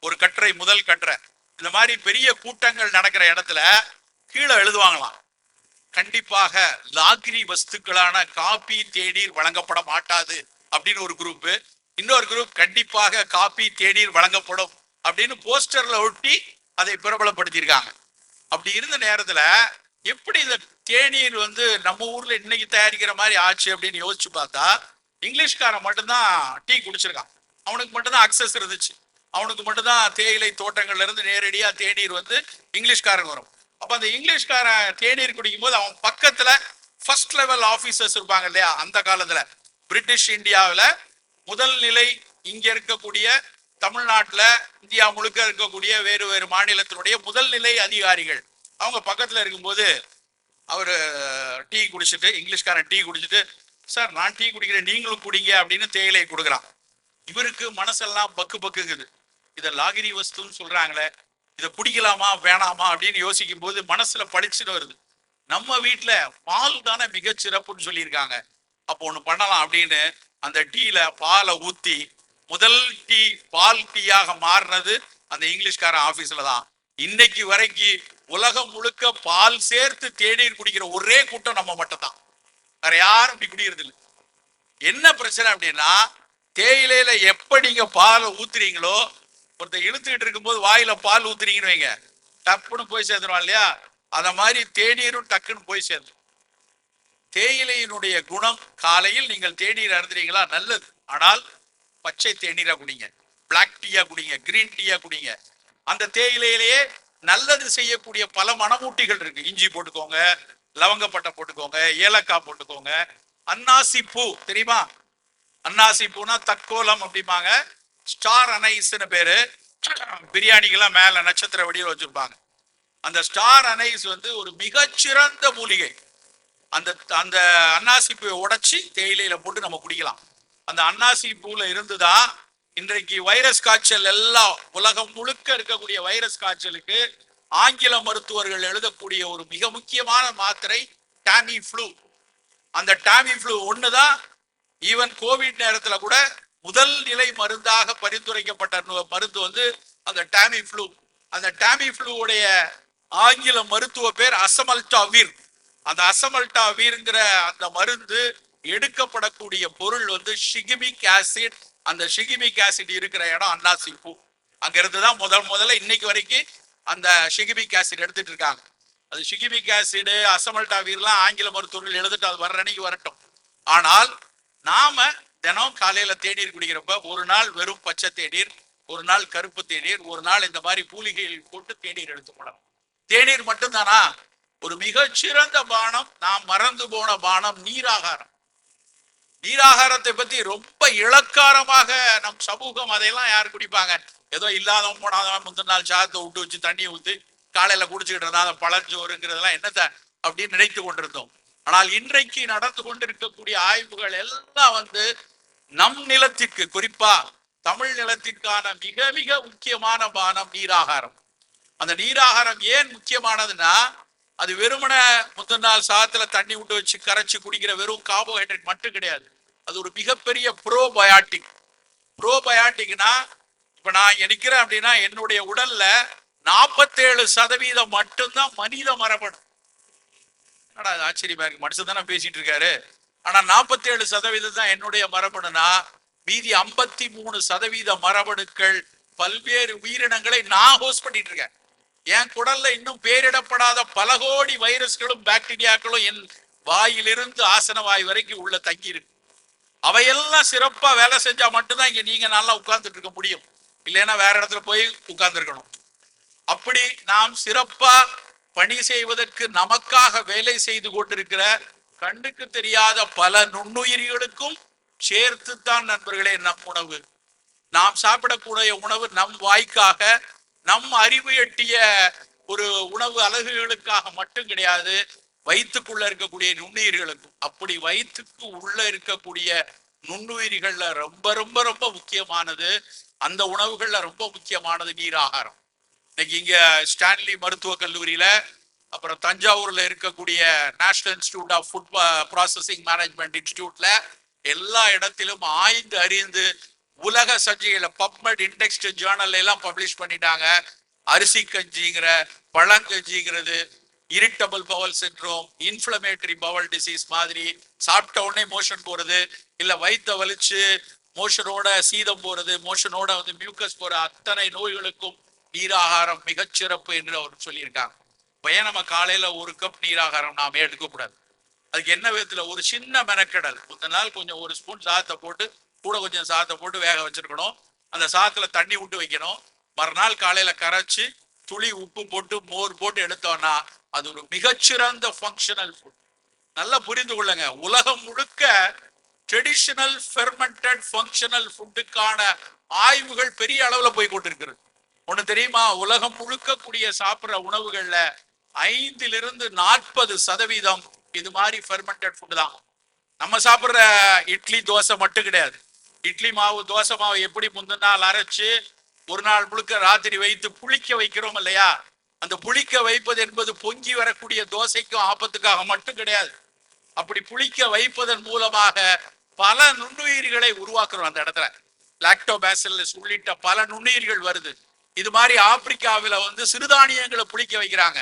ஒரு கட்டுரை, முதல் கட்டுரை, இந்த மாதிரி பெரிய கூட்டங்கள் நடக்கிற இடத்துல கீழே எழுதுவாங்களாம், கண்டிப்பாக லாகிரி வஸ்துக்களான காபி தேநீர் வழங்கப்பட மாட்டாது அப்படின்னு ஒரு குரூப், இன்னொரு குரூப் கண்டிப்பாக காபி தேநீர் வழங்கப்படும் அப்படின்னு போஸ்டர்ல ஒட்டி அதை பிரபலப்படுத்தியிருக்காங்க. அப்படி இருந்த நேரத்துல எப்படி இந்த தேநீர் வந்து நம்ம ஊர்ல இன்னைக்கு தயாரிக்கிற மாதிரி ஆச்சு அப்படின்னு யோசிச்சு பார்த்தா, இங்கிலீஷ்காரன் மட்டும்தான் டீ குடிச்சிருக்கான். அவனுக்கு மட்டும்தான் அக்சஸ் இருந்துச்சு. அவனுக்கு மட்டும்தான் தேயிலை தோட்டங்கள்ல இருந்து நேரடியா தேநீர் வந்து இங்கிலீஷ்காரன் வரும். அப்ப அந்த இங்கிலீஷ்காரன் தேநீர் குடிக்கும் போது அவன் பக்கத்துல ஃபர்ஸ்ட் லெவல் ஆபீசர்ஸ் இருப்பாங்க இல்லையா, அந்த காலத்துல பிரிட்டிஷ் இந்தியாவில் முதல் நிலை இங்க இருக்கக்கூடிய தமிழ்நாட்டுல இந்தியா முழுக்க இருக்கக்கூடிய வேறு வேறு மாநிலத்தினுடைய முதல் நிலை அதிகாரிகள் அவங்க பக்கத்துல இருக்கும்போது அவரு டீ குடிச்சிட்டு, இங்கிலீஷ்காரன் டீ குடிச்சிட்டு, சார் நான் டீ குடிக்கிறேன் நீங்களும் குடிங்க அப்படின்னு தேயிலை கொடுக்குறான். இவருக்கு மனசெல்லாம் பக்கு பக்குங்குது. இதை லாகிரி வஸ்துன்னு சொல்றாங்களே, இதை குடிக்கலாமா வேணாமா அப்படின்னு யோசிக்கும் போது மனசுல பளிச்சுன்னு வருது. நம்ம வீட்டுல பால் தானே மிகச்சிறப்புன்னு சொல்லியிருக்காங்க, அப்போ ஒண்ணு பண்ணலாம் அப்படின்னு அந்த டீல பாலை ஊத்தி முதல் டீ பால் டீயாக மாறினது அந்த இங்கிலீஷ்காரன் ஆபீஸ்ல தான். இன்னைக்கு வரைக்கும் உலகம் முழுக்க பால் சேர்த்து தேநீர் குடிக்கிற ஒரே கூட்டம் நம்ம மட்டும் தான், வேற யாரும் அப்படி குடிக்கிறது இல்லை. என்ன பிரச்சனை அப்படின்னா, தேயிலையில எப்ப நீங்க பாலை ஊத்துறீங்களோ, ஒருத்தர் இழுத்துக்கிட்டு இருக்கும்போது வாயில பால் ஊத்துறீங்கன்னு வைங்க, டப்புன்னு போய் சேர்ந்துருவான் இல்லையா, அத மாதிரி தேநீரும் டக்குன்னு போய் சேர்ந்து. தேயிலையினுடைய குணம், காலையில் நீங்கள் தேநீர் அருந்துறீங்களா நல்லது, ஆனால் பச்சை தேநீரா குடிங்க, பிளாக் டீயா குடிங்க, கிரீன் டீயா குடிங்க. அந்த தேயிலையிலேயே நல்லது செய்யக்கூடிய பல மணமூட்டிகள் இருக்கு. இஞ்சி போட்டுக்கோங்க, லவங்கப்பட்டை போட்டுக்கோங்க, ஏலக்காய் போட்டுக்கோங்க. அன்னாசி பூ தெரியுமா? அன்னாசி பூனா தக்கோலம் அப்படிம்பாங்க. ஸ்டார் அனைஸ்னு பேரு. பிரியாணிக்கெல்லாம் மேல நட்சத்திர வடிவில் வச்சிருப்பாங்க. அந்த ஸ்டார் அனைஸ் வந்து ஒரு மிகச்சிறந்த மூலிகை. அந்த அந்த அன்னாசி பூவை உடைச்சி தேயிலையில போட்டு நம்ம குடிக்கலாம். அந்த அன்னாசி பூல இருந்துதான் இன்றைக்கு வைரஸ் காய்ச்சல் எல்லாம் உலகம் முழுக்க இருக்கக்கூடிய வைரஸ் காய்ச்சலுக்கு ஆங்கில மருத்துவர்கள் எழுதக்கூடிய ஒரு மிக முக்கியமான மாத்திரை டாமி ஃப்ளூ. அந்த டாமி ஃப்ளூ ஒண்ணுதான் ஈவன் கோவிட் நேரத்துல கூட முதல் நிலை மருந்தாக பரிந்துரைக்கப்பட்ட மருந்து வந்து அந்த டாமி ஃப்ளூ. அந்த டாமி ஃப்ளூவுடைய ஆங்கில மருத்துவ பேர் அசமல்டாவிர். அந்த அசமல்டாவிர்ங்கிற அந்த மருந்து எடுக்கப்படக்கூடிய பொருள் வந்து ஷிகிமிக் ஆசிட். அந்த ஷிகிமிக் ஆசிட் இருக்கிற இடம் அன்னாசி பூ. அங்க இருந்துதான் முதல்ல இன்னைக்கு வரைக்கும் அந்த ஷிகிமிக் ஆசிட் எடுத்துட்டு இருக்காங்க. அது ஷிகிமிக் ஆசிட் அசமல்டாவிர்லாம் ஆங்கில மருத்துவர்கள் எழுதிட்டு அது வர்ற அன்னைக்கு வரட்டும். ஆனால் நாம தினம் காலையில தேநீர் குடிக்கிறப்ப ஒரு நாள் வெறும் பச்சை தேநீர், ஒரு நாள் கருப்பு தேநீர், ஒரு நாள் இந்த மாதிரி மூலிகைகள் போட்டு தேநீர் எடுத்துக்கொள்ளலாம். தேநீர் மட்டும்தானா? ஒரு மிகச்சிறந்த பானம், நாம் மறந்து போன பானம் நீராகாரம். நீராகாரத்தை பத்தி ரொம்ப இளக்காரமாக நம் சமூகம் அதையெல்லாம் யார் குடிப்பாங்க? ஏதோ இல்லாதவன் போனாதவன் முந்தின நாள் சாதத்தை விட்டு வச்சு தண்ணியை ஊற்றி காலையில குடிச்சுக்கிட்டு இருந்தா அந்த பழஞ்சோறுங்கிறதெல்லாம் என்னத்த அப்படின்னு நினைத்து கொண்டிருந்தோம். ஆனால் இன்றைக்கு நடந்து கொண்டிருக்கக்கூடிய ஆய்வுகள் எல்லாம் வந்து நம் நிலத்திற்கு, குறிப்பா தமிழ் நிலத்திற்கான மிக மிக முக்கியமான பானம் நீராகாரம். அந்த நீராகாரம் ஏன் முக்கியமானதுன்னா, அது வெறுமன முந்தின நாள் சாதத்துல தண்ணி விட்டு வச்சு கரைச்சி குடிக்கிற வெறும் கார்போஹைட்ரேட் மட்டும் கிடையாது. அது ஒரு மிகப்பெரிய ப்ரோபயாட்டிக். ப்ரோபயாட்டிக்னா, இப்ப நான் நிக்கிறேன் அப்படின்னா என்னுடைய உடல்ல 47% மட்டும்தான் மனித மரபணு. ஆச்சரியமா இருக்கு, மனுஷன் தானே பேசிட்டு இருக்காரு. ஆனா 47% தான் என்னுடைய மரபணுனா, மீதி 53% மரபணுக்கள் பல்வேறு உயிரினங்களை நான் ஹோஸ்ட் பண்ணிட்டு இருக்கேன். என் குடல்ல இன்னும் பேரிடப்படாத பல கோடி வைரஸ்களும் பாக்டீரியாக்களும் என் வாயிலிருந்து ஆசன வாய் வரைக்கும் உள்ள தங்கி இருக்கு. அவையெல்லாம் சிறப்பா வேலை செஞ்சா மட்டும்தான் இங்க நீங்க நல்லா உட்கார்ந்துட்டு இருக்க முடியும். இல்லைன்னா வேற இடத்துல போய் உட்கார்ந்து இருக்கணும். அப்படி நாம் சிறப்பா பணி செய்வதற்கு நமக்காக வேலை செய்து கொண்டிருக்கிற கண்ணுக்கு தெரியாத பல நுண்ணுயிரிகளுக்கும் சேர்த்துத்தான் நண்பர்களே நம் உணவு. நாம் சாப்பிடக்கூடிய உணவு நம் வாய்க்காக, நம் அறிவு எட்டிய ஒரு உணவு அலகுகளுக்காக மட்டும் கிடையாது, வயிற்றுக்குள்ள இருக்கக்கூடிய நுண்ணுயிர்களுக்கும். அப்படி வயிற்றுக்கு உள்ள இருக்கக்கூடிய நுண்ணுயிரிகள்ல ரொம்ப ரொம்ப ரொம்ப முக்கியமானது, அந்த உணவுகள்ல ரொம்ப முக்கியமானது நீராகாரம். இன்னைக்கு இங்க ஸ்டான்லி மருத்துவக் கல்லூரியில, அப்புறம் தஞ்சாவூர்ல இருக்கக்கூடிய national institute of food processing management இன்ஸ்டிடியூட்ல எல்லா இடத்திலும் ஆய்ந்து அறிந்து உலக சஞ்சிகையில பப்மெட் இண்டெக்ஸ்டு ஜேர்னல் எல்லாம் பப்ளிஷ் பண்ணிட்டாங்க. அரிசி கஞ்சிங்கிற, பழங்கஞ்சிங்கிறது, irritable bowel syndrome, inflammatory bowel disease மாதிரி சாப்பிட்ட உடனே மோஷன் போறது, இல்ல வயிற்ற வலிச்சு மோஷனோட சீதம் போறது, மோஷனோட வந்து மியூக்கஸ் போற அத்தனை நோய்களுக்கும் நீராகாரம் மிகச்சிறப்பு என்று அவர் சொல்லியிருக்காங்க. பையன் நம்ம காலையில ஒரு கப் நீராகாரம் நாம எடுக்கக்கூடாது. அதுக்கு என்ன விதத்துல ஒரு சின்ன மெனக்கடல், முந்தின நாள் கொஞ்சம் ஒரு ஸ்பூன் சாதத்தை போட்டு கூட கொஞ்சம் சாதத்தை போட்டு வேக வச்சிருக்கணும். அந்த சாதத்துல தண்ணி விட்டு வைக்கணும். மறுநாள் காலையில கரைச்சு துளி உப்பு போட்டு மோர் போட்டு எடுத்தோம்னா அது ஒரு மிகச்சிறந்த ஃபங்க்ஷனல் ஃபுட். நல்லா புரிந்து கொள்ளுங்க, உலகம் முழுக்க ட்ரெடிஷனல் ஃபெர்மெண்டட் ஃபங்க்ஷனல் ஃபுட்டுக்கான ஆய்வுகள் பெரிய அளவுல போய் கொண்டிருக்கிறது. ஒண்ணு தெரியுமா, உலகம் முழுக்க கூடிய சாப்பிடுற உணவுகள்ல 5% இது மாதிரி ஃபெர்மெண்டட் ஃபுட் தான். நம்ம சாப்பிடுற இட்லி தோசை மட்டும் கிடையாது. இட்லி மாவு தோசை மாவு எப்படி முந்தின நாள் அரைச்சு ஒரு நாள் முழுக்க ராத்திரி வைத்து புளிக்க வைக்கிறோம் இல்லையா, அந்த புளிக்க வைப்பது என்பது பொங்கி வரக்கூடிய தோசைக்கும் ஆபத்துக்காக மட்டும் கிடையாது. அப்படி புளிக்க வைப்பதன் மூலமாக பல நுண்ணுயிர்களை உருவாக்குறோம். அந்த இடத்துல லாக்டோபாசில்லஸ் உள்ளிட்ட பல நுண்ணுயிர்கள் வருது. இது மாதிரி ஆப்பிரிக்காவில வந்து சிறுதானியங்களை புளிக்க வைக்கிறாங்க.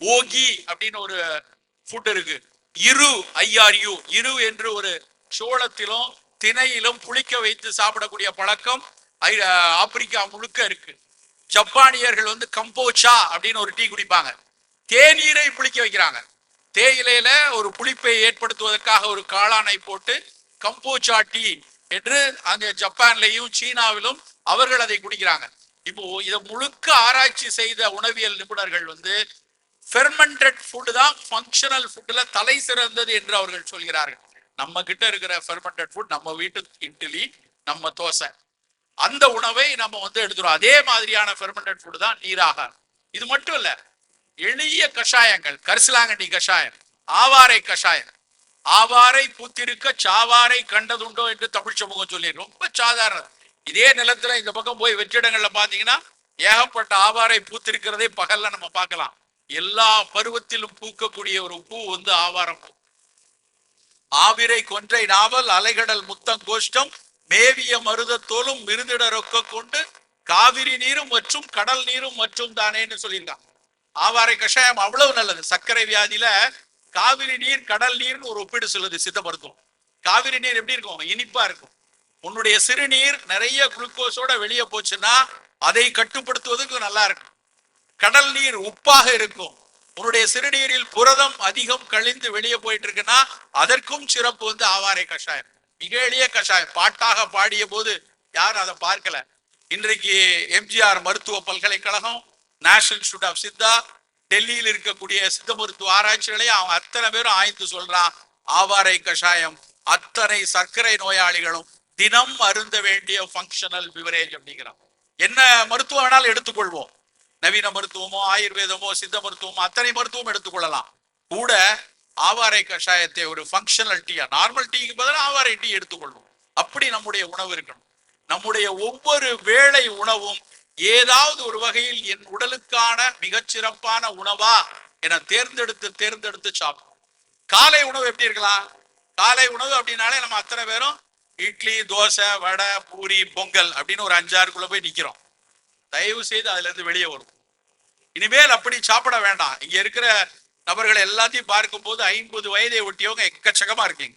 ஓகி அப்படின்னு ஒரு ஃபுட் இருக்கு, இரு என்று ஒரு சோளத்திலும் திணையிலும் புளிக்க வைத்து சாப்பிடக்கூடிய பழக்கம் ஆப்பிரிக்கா முழுக்க இருக்கு. ஜப்பானியர்கள் வந்து கம்போச்சா அப்படின்னு ஒரு டீ குடிப்பாங்க. தேநீரை புளிக்க வைக்கிறாங்க. தேயிலையில ஒரு புளிப்பை ஏற்படுத்துவதற்காக ஒரு காளானை போட்டு கம்போச்சா டீ என்று அங்க ஜப்பான்லையும் சீனாவிலும் அவர்கள் அதை குடிக்கிறாங்க. இப்போ இதை முழுக்க ஆராய்ச்சி செய்த உணவியல் நிபுணர்கள் வந்து ஃபெர்மெண்டட் ஃபுட் தான் ஃபங்க்ஷனல் ஃபுட்ல தலை சிறந்தது என்று அவர்கள் சொல்கிறார்கள். நம்ம கிட்ட இருக்கிற ஃபெர்மெண்டட் ஃபுட் நம்ம வீட்டு இட்லி, நம்ம தோசை, அந்த உணவை நம்ம வந்து எடுத்துரும். அதே மாதிரியான ஃபெர்மெண்டட் ஃபுட் தான் நீராகாரம். இது மட்டும் இல்ல, எளிய கஷாயங்கள், கரிசலாங்கண்ணி கஷாயம், ஆவாரை கஷாயம், ஆவாரை பூத்திருக்க சாவாரை கண்டதுண்டோ என்று தமிழ் சமூகம் சொல்லி ரொம்ப சாதாரணம். இதே நிலத்துல இந்த பக்கம் போய் வெற்றிடங்கள்ல பாத்தீங்கன்னா ஏகப்பட்ட ஆவாரை பூத்திருக்கிறதே பகல்ல நம்ம பார்க்கலாம். எல்லா பருவத்திலும் பூக்கக்கூடிய ஒரு பூ வந்து ஆவாரம் பூ. ஆவிரை கொன்றை நாவல் அலைகடல் முத்தங்கோஷ்டம் மேவிய மருதத்தோலும் மிருதிட ரொக்க கொண்டு காவிரி நீரும் மற்றும் கடல் நீரும் மற்றும் தானேன்னு சொல்லியிருக்காங்க. ஆவாரை கஷாயம் அவ்வளவு நல்லது. சர்க்கரை வியாதியில காவிரி நீர் கடல் நீர்னு ஒரு ஒப்பீடு சொல்லுது சித்த மருத்துவம். காவிரி நீர் எப்படி இருக்கும், இனிப்பா இருக்கும். உன்னுடைய சிறுநீர் நிறைய குளுக்கோஸோட வெளியே போச்சுன்னா அதை கட்டுப்படுத்துவதற்கு நல்லா இருக்கும். கடல் நீர் உப்பாக இருக்கும். உன்னுடைய சிறுநீரில் புரதம் அதிகம் கழிந்து வெளியே போயிட்டு இருக்குன்னா அதற்கும் சிறப்பு வந்து ஆவாரை கஷாயம். மிக எளிய கஷாயம், பாட்டாக பாடிய போது யாரும் அதை பார்க்கல. இன்றைக்கு எம்ஜிஆர் மருத்துவ பல்கலைக்கழகம், நேஷனல் இன்ஸ்டிடியூட் ஆஃப் சித்தா, டெல்லியில் இருக்கக்கூடிய சித்த மருத்துவ ஆராய்ச்சிகளை அவன் அத்தனை பேரும் ஆய்ந்து சொல்றான். ஆவாரை கஷாயம் அத்தனை சர்க்கரை நோயாளிகளும் தினம் அருந்த வேண்டிய ஃபங்க்ஷனல் பிவரேஜ் அப்படிங்கிறான். என்ன மருத்துவம் வேணாலும் எடுத்துக்கொள்வோம், நவீன மருத்துவமோ ஆயுர்வேதமோ சித்த மருத்துவமோ அத்தனை மருத்துவம் எடுத்துக்கொள்ளலாம். கூட ஆவாரை கஷாயத்தை ஒரு ஃபங்க்ஷனல் டீயா, நார்மல் டீக்கு பதிலாக ஆவாரை டீ எடுத்துக்கொள்வோம். அப்படி நம்முடைய உணவு இருக்கணும். நம்முடைய ஒவ்வொரு வேளை உணவும் ஏதாவது ஒரு வகையில் என் உடலுக்கான மிகச்சிறப்பான உணவா என தேர்ந்தெடுத்து சாப்பிடும். காலை உணவு எப்படி இருக்கலாம்? காலை உணவு அப்படின்னாலே நம்ம அத்தனை பேரும் இட்லி, தோசை, வடை, பூரி, பொங்கல் அப்படின்னு ஒரு 5-6 போய் நிக்கிறோம். தயவு செய்து அதுல இருந்து வெளியே வரும். இனிமேல் அப்படி சாப்பிட வேண்டாம். இங்க இருக்கிற நபர்கள் எல்லாத்தையும் பார்க்கும் போது 50 வயதை ஒட்டியவங்க எக்கச்சக்கமா இருக்கீங்க.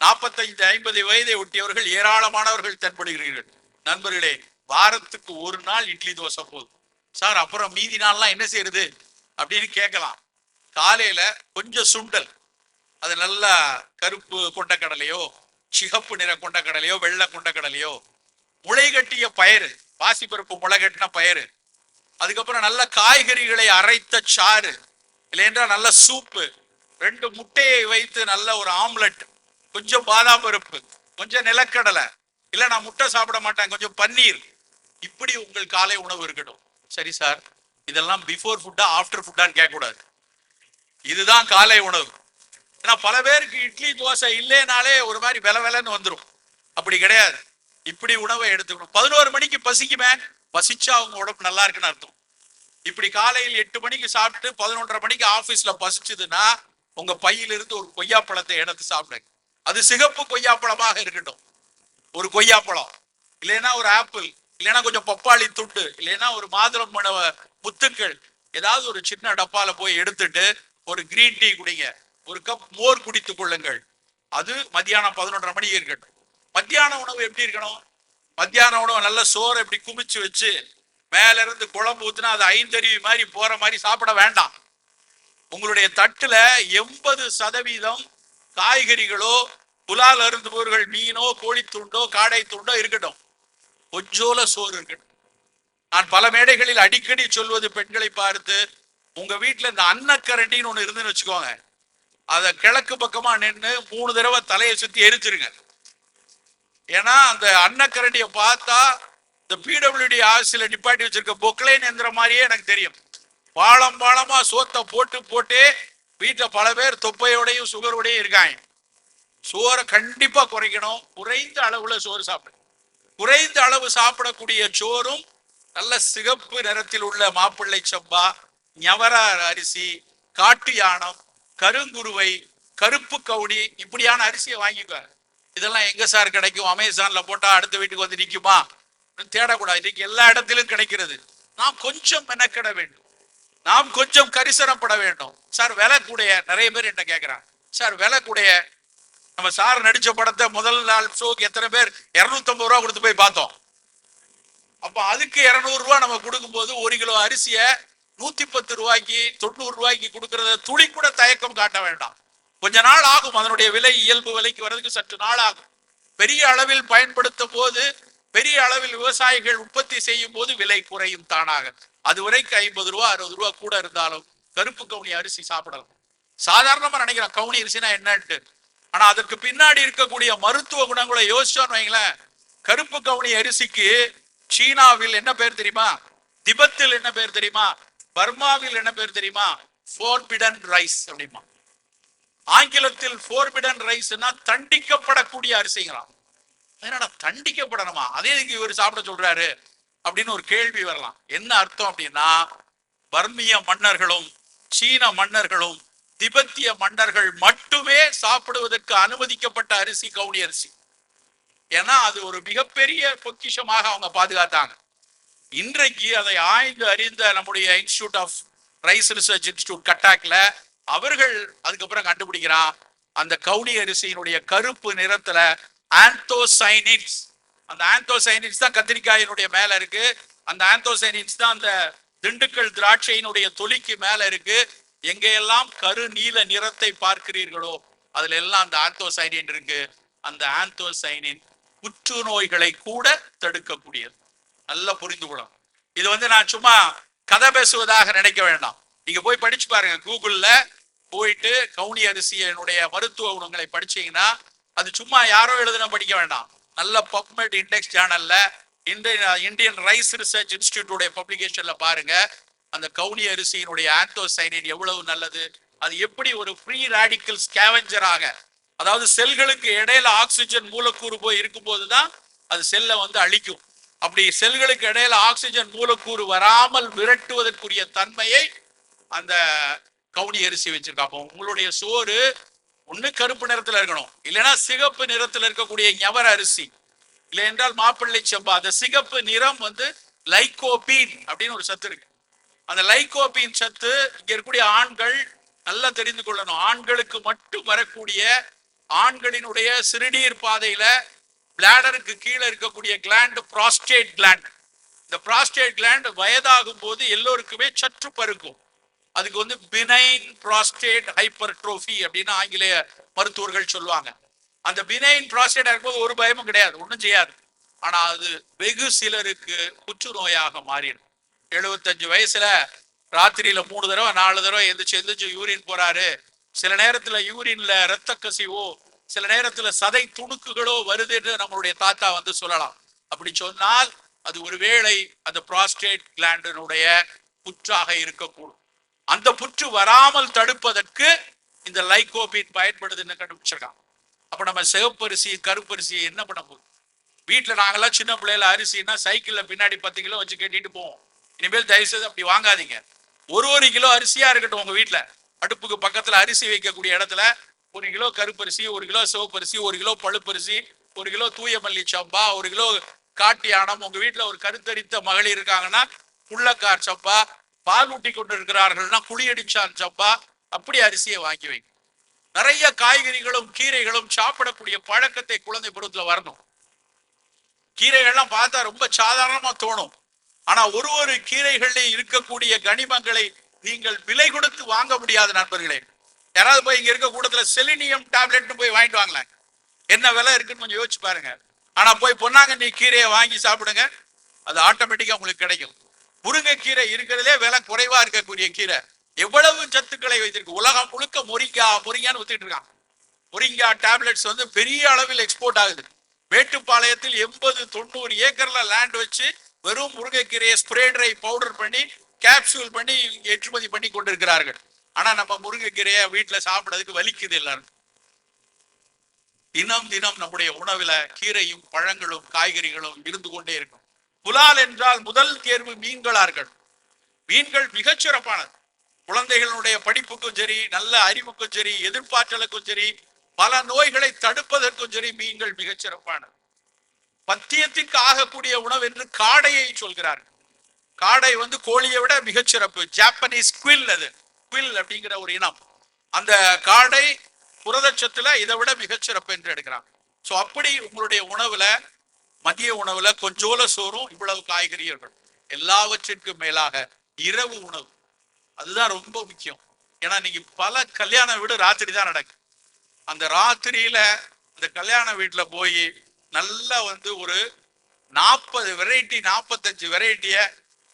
45-50 வயதை ஒட்டியவர்கள் ஏராளமானவர்கள் தென்படுகிறீர்கள். நண்பர்களே, வாரத்துக்கு ஒரு நாள் இட்லி தோசை போதும் சார். அப்புறம் மீதி நாள்லாம் என்ன செய்யறது அப்படின்னு கேட்கலாம். காலையில கொஞ்சம் சுண்டல், அது நல்லா கருப்பு கொண்டக்கடலையோ சிகப்பு நிற கொண்டக்கடலையோ வெள்ளை கொண்டக்கடலையோ, முளை கட்டிய பயிறு, பாசிப்பருப்பு முளை கட்டின பயிறு, அதுக்கப்புறம் நல்ல காய்கறிகளை அரைத்த சாறு, இல்லைன்றா நல்ல சூப்பு, 2 முட்டையை வைத்து நல்ல ஒரு ஆம்லெட், கொஞ்சம் பாதாம் பருப்பு, கொஞ்சம் நிலக்கடலை, இல்ல நான் முட்டை சாப்பிட மாட்டேன், கொஞ்சம் பன்னீர், இப்படி உங்கள் காலை உணவு இருக்கட்டும். சரி சார், இதெல்லாம் பிஃபோர் ஃபுட்டா ஆஃப்டர் ஃபுட்டான்னு கேட்கக்கூடாது. இதுதான் காலை உணவு. ஏன்னா பல பேருக்கு இட்லி தோசை இல்லைனாலே ஒரு மாதிரி வெலன்னு வந்துடும். அப்படி கிடையாது. இப்படி உணவை எடுத்துக்கணும். 11 மணிக்கு பசிக்குமே, பசிச்சா அவங்க உடம்பு நல்லா இருக்குன்னு அர்த்தம். இப்படி காலையில் 8 மணிக்கு சாப்பிட்டு 11:30 மணிக்கு ஆபீஸ்ல பசிச்சதுன்னா உங்க பையிலிருந்து ஒரு கொய்யாப்பழத்தை எடுத்து சாப்பிடுங்க. அது சிகப்பு கொய்யாப்பழமாக இருக்கட்டும், ஒரு கொய்யாப்பழம், இல்லைன்னா ஒரு ஆப்பிள், இல்லைன்னா கொஞ்சம் பப்பாளி துண்டு, இல்லைன்னா ஒரு மாதுளம் முத்துக்கள், ஏதாவது ஒரு சின்ன டப்பால போய் எடுத்துட்டு ஒரு கிரீன் டீ குடிங்க, ஒரு கப் மோர் குடித்துக் கொள்ளுங்கள். அது மத்தியானம் 11:30 மணிக்கு இருக்கட்டும். மத்தியான உணவு எப்படி இருக்கணும்? மத்தியான உணவு நல்ல சோறை எப்படி குமிச்சு வச்சு மேல இருந்து குழம்பு ஊத்துனா அது ஐந்தருவி மாதிரி போற மாதிரி சாப்பிட வேண்டாம். உங்களுடைய தட்டுல 80% காய்கறிகளோ புலால் அருந்துபவர்கள் மீனோ கோழி துண்டோ காடை துண்டோ இருக்கட்டும், கொஞ்சோல சோறு இருக்கட்டும். நான் பல மேடைகளில் அடிக்கடி சொல்வது, பெண்களை பார்த்து, உங்க வீட்டுல இந்த அன்னக்கரண்டின்னு ஒண்ணு இருந்துன்னு வச்சுக்கோங்க, அத கிழக்கு பக்கமா நின்று 3 தடவை தலையை சுத்தி எரிச்சிருங்க. ஏன்னா அந்த அன்னக்கரண்டியை பார்த்தா இந்த பிடபிள்யூடி ஆஃபீஸ்ல நிப்பாட்டி வச்சிருக்க பொக்லைன் எந்திர மாதிரியே எனக்கு தெரியும். பாலம் பாலமா சோத்தை போட்டு போட்டே வீட்டுல பல பேர் தொப்பையோடையும் சுகரோடையும் இருக்காங்க. சோறை கண்டிப்பா குறைக்கணும். குறைந்த அளவுல சோறு சாப்பிடு. குறைந்த அளவு சாப்பிடக்கூடிய சோறும் நல்ல சிகப்பு நிறத்தில் உள்ள மாப்பிள்ளை சம்பா, ஞவர அரிசி, காட்டு யானம், கருங்குருவை, கருப்பு கவுனி, இப்படியான அரிசியை வாங்கிக்க. இதெல்லாம் எங்க சார் கிடைக்கும்? அமேசான்ல போட்டா அடுத்த வீட்டுக்கு வந்து நிக்குமா? தேடக்கூடாது. இன்னைக்கு எல்லா இடத்திலும் கிடைக்கிறது. நாம் கொஞ்சம் மெனக்கிட வேண்டும், நாம் கொஞ்சம் கரிசனப்பட வேண்டும். சார் விலை கூடைய, நிறைய பேர் என்ன கேட்கிறாங்க, சார் விலை கூடைய. நம்ம சார் நடிச்ச படத்தை முதல் நாள் ஷோக்கு எத்தனை பேர் 250 ரூபா கொடுத்து போய் பார்த்தோம். அப்ப அதுக்கு 200 ரூபா நம்ம கொடுக்கும் போது 1 கிலோ அரிசிய 110 ரூபாய்க்கு 90 ரூபாய்க்கு கொடுக்கறத துளி கூட தயக்கம் காட்ட வேண்டாம். கொஞ்ச நாள் ஆகும், அதனுடைய விலை இயல்பு விலைக்கு வர்றதுக்கு சற்று நாள் ஆகும். பெரிய அளவில் பயன்படுத்தும் போது, பெரிய அளவில் விவசாயிகள் உற்பத்தி செய்யும் போது விலை குறையும் தானாக. அதுவரைக்கும் 50 ரூபா 60 ரூபா கூட இருந்தாலும் கருப்பு கவுனி அரிசி சாப்பிடலாம். சாதாரணமா நினைக்கிறேன் கவுனி அரிசினா என்னன்ட்டு. ஆனா அதற்கு பின்னாடி இருக்கக்கூடிய மருத்துவ குணங்களை யோசிச்சோன்னு வைங்களேன். கருப்பு கவுனி அரிசிக்கு சீனாவில் என்ன பேர் தெரியுமா? திபெத்தில் என்ன பேர் தெரியுமா? பர்மாவில் என்ன பேர் தெரியுமா? ஃபோர்பிடன் ரைஸ் அப்படிமா. ஆங்கிலத்தில் ஃபோர்பிடன் ரைஸ்னா தண்டிக்கப்படக்கூடிய அரிசிங்களாம். அதனால தண்டிக்கப்படணுமா? அதே நீங்க இவர் சாப்பிட சொல்றாரு அப்படின்னு ஒரு கேள்வி வரலாம். என்ன அர்த்தம் அப்படின்னா, பர்மிய மன்னர்களும் சீன மன்னர்களும் திபெத்திய மன்னர்கள் மட்டுமே சாப்பிடுவதற்கு அனுமதிக்கப்பட்ட அரிசி கவுனி அரிசி. ஏன்னா அது ஒரு மிகப்பெரிய பொக்கிஷமாக அவங்க பாதுகாத்தாங்க. இன்றைக்கு அதை ஆய்ந்து அறிந்த நம்முடைய institute of rice research institute கட்டாக்ல அவர்கள் அதுக்கப்புறம் கண்டுபிடிக்கிறான், அந்த கவுனி அரிசியினுடைய கருப்பு நிறத்துல ஆந்தோசைனின்ஸ், அந்த ஆந்தோசைனின்ஸ் தான் கத்திரிக்காயினுடைய மேல இருக்கு. அந்த ஆந்தோசைனின்ஸ் தான் அந்த திண்டுக்கல் திராட்சையினுடைய தொலிக்கு மேல இருக்கு. எங்கெல்லாம் கரு நீல நிறத்தை பார்க்கிறீர்களோ அதுல எல்லாம் அந்த ஆந்தோசைனின் இருக்கு. அந்த ஆந்தோசைனின் புற்றுநோய்களை கூட தடுக்கக்கூடியது. நல்லா புரிந்து கொள்ளணும். இது நான் சும்மா கதை பேசுவதாக நினைக்க வேண்டாம். நீங்க போய் படிச்சு பாருங்க. கூகுள்ல போயிட்டு கவுனி அரிசியினுடைய மருத்துவ குணங்களை படிச்சீங்கன்னா அது சும்மா யாரோ எழுதுன படிக்க வேண்டாம். நல்ல பப்மெட் இண்டெக்ஸ் சேனல்ல இந்தியன் ரைஸ் ரிசர்ச் இன்ஸ்டிடியூட் பப்ளிகேஷன்ல பாருங்க. அந்த கவுனி அரிசியினுடைய ஆந்தோசைனின் எவ்வளவு நல்லது, அது எப்படி ஒரு ஃப்ரீ ராடிக்கல் ஸ்கேவெஞ்சராக, அதாவது செல்களுக்கு இடையில ஆக்சிஜன் மூலக்கூறு போய் இருக்கும் போதுதான் அது செல்லை அழிக்கும். அப்படி செல்களுக்கு இடையில ஆக்சிஜன் மூலக்கூறு வராமல் விரட்டுவதற்குரிய தன்மையை அந்த கவுனி அரிசி வச்சிருக்காங்க. உங்களுடைய சோறு ஒண்ணு கருப்பு நிறத்துல இருக்கணும், இல்லைன்னா சிகப்பு நிறத்துல இருக்கக்கூடிய ஞவர அரிசி, இல்லை என்றால் மாப்பிள்ளை செம்பா. அந்த சிகப்பு நிறம் லைகோபீன் அப்படின்னு ஒரு சத்து இருக்கு. அந்த லைகோபீன் சத்து இங்க இருக்கக்கூடிய ஆண்கள் நல்லா தெரிந்து கொள்ளணும். ஆண்களுக்கு மட்டும் வரக்கூடிய, ஆண்களினுடைய சிறுநீர் பாதையில பிளாடருக்கு கீழே இருக்கக்கூடிய கிளாண்ட் ப்ராஸ்டேட் கிளாண்ட். இந்த ப்ராஸ்டேட் கிளாண்ட் வயதாகும் போது எல்லோருக்குமே சற்று பருக்கும். அதுக்கு பினைன் ப்ராஸ்டேட் ஹைப்பர்ட்ரோஃபி அப்படின்னு ஆங்கிலேய மருத்துவர்கள் சொல்லுவாங்க. அந்த பினைன் ப்ராஸ்டேட் இருக்கும்போது ஒரு பயமும் கிடையாது, ஒன்றும் செய்யாது. ஆனா அது வெகு சிலருக்கு புற்றுநோயாக மாறிடும். 75 வயசுல ராத்திரியில 3 தடவை 4 தடவை எந்திரிச்சு யூரின் போறாரு. சில நேரத்துல யூரின்ல இரத்த கசிவோ, சில நேரத்துல சதை துணுக்குகளோ வருதுன்னு நம்மளுடைய தாத்தா சொல்லலாம். அப்படி சொன்னால் அது ஒருவேளை அந்த ப்ராஸ்டேட் கிளாண்டினுடைய புற்றாக இருக்கக்கூடும். அந்த புற்று வராமல் தடுப்பதற்கு இந்த லைகோபீன் பயன்படுதுன்னு கண்டுபிடிச்சிருக்காங்க. அப்ப நம்ம சிவப்பரிசி கருப்பரிசி என்ன பண்ண போகுது? வீட்டுல நாங்கெல்லாம் சின்ன பிள்ளைல அரிசின்னா சைக்கிள்ல பின்னாடி 10 கிலோ வச்சு கட்டிட்டு போவோம். இனிமேல் தயவுசெய்து அப்படி வாங்காதீங்க. ஒரு கிலோ அரிசியா இருக்கட்டும் உங்க வீட்டுல, அடுப்புக்கு பக்கத்துல அரிசி வைக்கக்கூடிய இடத்துல 1 கிலோ கருப்பரிசி, 1 கிலோ சிவப்பரிசி, 1 கிலோ பழுப்பரிசி, 1 கிலோ தூய மல்லி சம்பா, 1 கிலோ காட்டு யானம். உங்க வீட்டுல ஒரு கருத்தரித்த மகளிர் இருக்காங்கன்னா புள்ளக்கார் சம்பா, பால் ஊட்டி கொண்டு இருக்கிறார்கள்னா குளியடிச்சான் சம்பா, அப்படி அரிசியை வாங்கி வைங்க. நிறைய காய்கறிகளும் கீரைகளும் சாப்பிடக்கூடிய பழக்கத்தை குழந்தை பருவத்துல வரணும். கீரைகள்லாம் பார்த்தா ரொம்ப சாதாரணமா தோணும். ஆனா ஒரு கீரைகளில் இருக்கக்கூடிய கனிமங்களை நீங்கள் விலை கொடுத்து வாங்க முடியாது நண்பர்களே. யாராவது போய் இங்க இருக்க கூட்டத்துல செலினியம் டேப்லெட் போய் வாங்கிட்டு வாங்கலாம். என்ன விலை இருக்குன்னு கொஞ்சம் யோசிச்சு பாருங்க. ஆனா போய் பொன்னாங்கண்ணி கீரையை வாங்கி சாப்பிடுங்க, அது ஆட்டோமேட்டிக்கா உங்களுக்கு கிடைக்கும். முருங்கைக்கீரை இருக்கிறதே விலை குறைவா இருக்கக்கூடிய கீரை. எவ்வளவு சத்துக்களை வைத்திருக்கு. உலகம் முழுக்க முருங்கான்னு ஊத்திட்டு இருக்கான். முருங்கா டேப்லெட்ஸ் வந்து பெரிய அளவில் எக்ஸ்போர்ட் ஆகுது. மேட்டுப்பாளையத்தில் 80-90 ஏக்கர்ல லேண்ட் வச்சு வெறும் முருங்கைக்கீரையை ஸ்ப்ரே ட்ரை பவுடர் பண்ணி கேப்சூல் பண்ணி ஏற்றுமதி பண்ணி கொண்டிருக்கிறார்கள். ஆனா நம்ம முருங்கைக்கீரையை வீட்டுல சாப்பிடறதுக்கு வலிக்குது எல்லாரும். தினம் தினம் நம்முடைய உணவுல கீரையும் பழங்களும் காய்கறிகளும் இருந்து கொண்டே இருக்கும். புலால் என்றால் முதல் தேர்வு மீன்களார்கள். மீன்கள் மிகச்சிறப்பானது. குழந்தைகளுடைய படிப்புக்கும் சரி, நல்ல அறிவுக்கும் சரி, எதிர்பார்த்தலுக்கும் சரி, பல நோய்களை தடுப்பதற்கும் சரி மீன்கள் மிகச்சிறப்பானது. பத்தியத்திற்கு ஆகக்கூடிய உணவு என்று காடையை சொல்கிறார்கள். காடை வந்து கோழியை விட மிகச்சிறப்பு. ஜாப்பனீஸ் குவில், அது குவில் அப்படிங்கிற ஒரு இனம். அந்த காடை புரதச்சத்துல இதை விட மிகச்சிறப்பு என்று எடுக்கிறாங்க. சோ அப்படி உங்களுடைய உணவுல, மதிய உணவுல கொஞ்சோல சோறும் இவ்வளவு காய்கறிகள், எல்லாவற்றிற்கும் மேலாக இரவு உணவு அதுதான் ரொம்ப முக்கியம். ஏன்னா நீங்க பல கல்யாண வீடு ராத்திரி தான் நடக்கும். அந்த ராத்திரியில இந்த கல்யாண வீட்டுல போய் நல்லா வந்து ஒரு 40 வெரைட்டி 45 வெரைட்டிய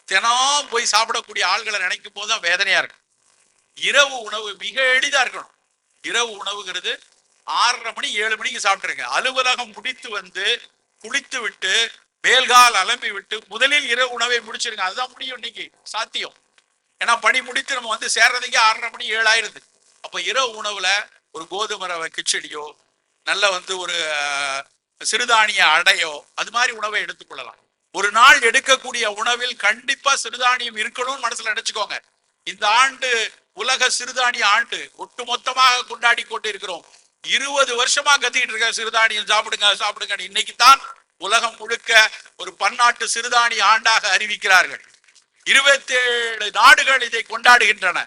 தினம் போய் சாப்பிடக்கூடிய ஆள்களை நினைக்கும் போதுதான் வேதனையா இருக்கும். இரவு உணவு மிக எளிதா இருக்கணும். இரவு உணவுங்கிறது 6:30 மணி 7 மணிக்கு சாப்பிட்டுருங்க. அலுவலகம் முடித்து வந்து குளித்து விட்டு மேல்கால் அலம்பி விட்டு முதலில் இரவு உணவை முடிச்சிருங்க. அதுதான் முடியும் இன்னைக்கு சாத்தியம். ஏன்னா பணி முடித்து நம்ம வந்து சேர்றதுக்கே 6:30 மணி 7 ஆயிருது. அப்ப இரவு உணவுல ஒரு கோதுமை ரவை கிச்சடியோ, நல்ல வந்து ஒரு சிறுதானிய அடையோ, அது மாதிரி உணவை எடுத்துக்கொள்ளலாம். ஒரு நாள் எடுக்கக்கூடிய உணவில் கண்டிப்பா சிறுதானியம் இருக்கணும்னு மனசுல நினைச்சுக்கோங்க. இந்த ஆண்டு உலக சிறுதானிய ஆண்டு ஒட்டுமொத்தமாக கொண்டாடி கொண்டு இருக்கிறோம். 20 வருஷமா கத்திட்டு இருக்க சிறுதானியம் சாப்பிடுங்க சாப்பிடுங்க. இன்னைக்கு தான் உலகம் முழுக்க ஒரு பன்னாட்டு சிறுதானிய ஆண்டாக அறிவிக்கிறார்கள். 27 நாடுகள் இதை கொண்டாடுகின்றன.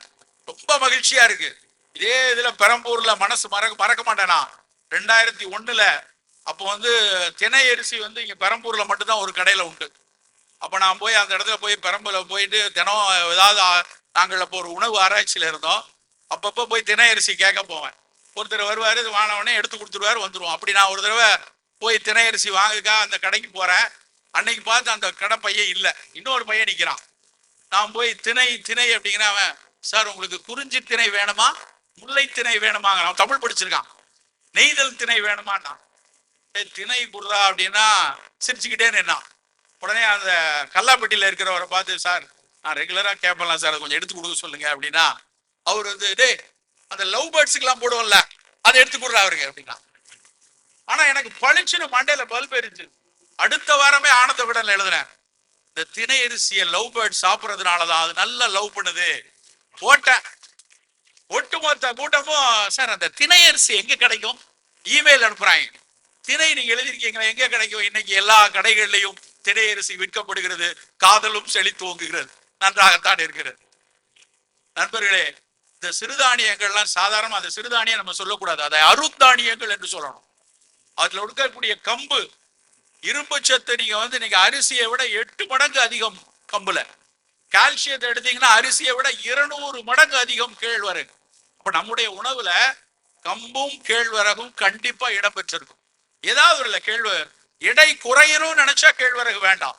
ரொம்ப மகிழ்ச்சியா இருக்கு. இதே இதுல பெரம்பூர்ல மனசு மறக்க மாட்டேனா, 2001 அப்போ வந்து தினை அரிசி வந்து இங்க பெரம்பூர்ல மட்டும்தான் ஒரு கடையில உண்டு. அப்ப நான் போய் அந்த இடத்துல போய் பெரம்பூர்ல போயிட்டு தினம் ஏதாவது நாங்கள் அப்போ ஒரு உணவு ஆராய்ச்சியில இருந்தோம். அப்பப்போ போய் தினை அரிசி கேட்க போவேன். ஒருத்தர் வருவாரு, இது வாங்கினவனே எடுத்து கொடுத்துருவாரு, வந்துருவோம். அப்படி நான் ஒரு தடவை போய் தினை அரிசி வாங்குக்கா அந்த கடைக்கு போறேன். அன்னைக்கு பார்த்து அந்த கடை பையன் இல்லை, இன்னொரு பையன் நிற்கிறான். நான் போய் திணை திணை அப்படிங்கிறேன். அவன், சார் உங்களுக்கு குறிஞ்சி திணை வேணுமா முல்லை திணை வேணுமாங்க. நான் தமிழ் படிச்சிருக்கான். நெய்தல் திணை வேணுமான்னா, திணை குடுறா அப்படின்னா சிரிச்சுக்கிட்டே நின்னா. உடனே அந்த கல்லாப்பட்டியில இருக்கிறவரை பார்த்து, சார் நான் ரெகுலரா கேட்பலாம் சார், அதை கொஞ்சம் எடுத்து கொடுக்க சொல்லுங்க அப்படின்னா, அவர் வந்து டே அந்த லவ் பேர்ட்ஸுக்கு எல்லாம் போடுவோம்ல, அதை எடுத்து கொடுறா அவருக்கு அப்படின்னா. ஆனா எனக்கு பளிச்சுன்னு மண்டையில பல்ப் எரிஞ்சு அடுத்த வாரமே ஆனந்த விடல எழுதுறேன். இந்த திணை அரிசிய லவ் பேர்ட் சாப்பிட்றதுனாலதான் அது நல்லா லவ் பண்ணுது போட்டேன். ஒட்டுமொத்த கூட்டமும், சார் அந்த திணை அரிசி எங்க கிடைக்கும் இமெயில் அனுப்புறாங்க. திணை நீங்க எழுதிருக்கீங்களா, எங்க கிடைக்கும்? இன்னைக்கு எல்லா கடைகள்லையும் திணை அரிசி விற்கப்படுகிறது. காதலும் செழித்து ஓங்குகிறது. நன்றாகத்தான் இருக்கிறது. நண்பர்களே, இந்த சிறுதானியங்கள்லாம் சாதாரண அந்த சிறுதானியம் நம்ம சொல்லக்கூடாது, அதை அருந்தானியங்கள் என்று சொல்லணும். அதுல இருக்கக்கூடிய கம்பு, இரும்பு சத்து நீங்க வந்து நீங்க அரிசியை விட 8 மடங்கு அதிகம் கம்புல. கால்சியத்தை எடுத்தீங்கன்னா அரிசியை விட 200 மடங்கு அதிகம் கேழ்வரகு. அப்ப நம்முடைய உணவுல கம்பும் கேழ்வரகும் கண்டிப்பா இடம் பெற்றிருக்கும். ஏதாவது இல்ல கேழ்வரகு எடை குறையணும்னு நினைச்சா கேழ்வரகு வேண்டாம்.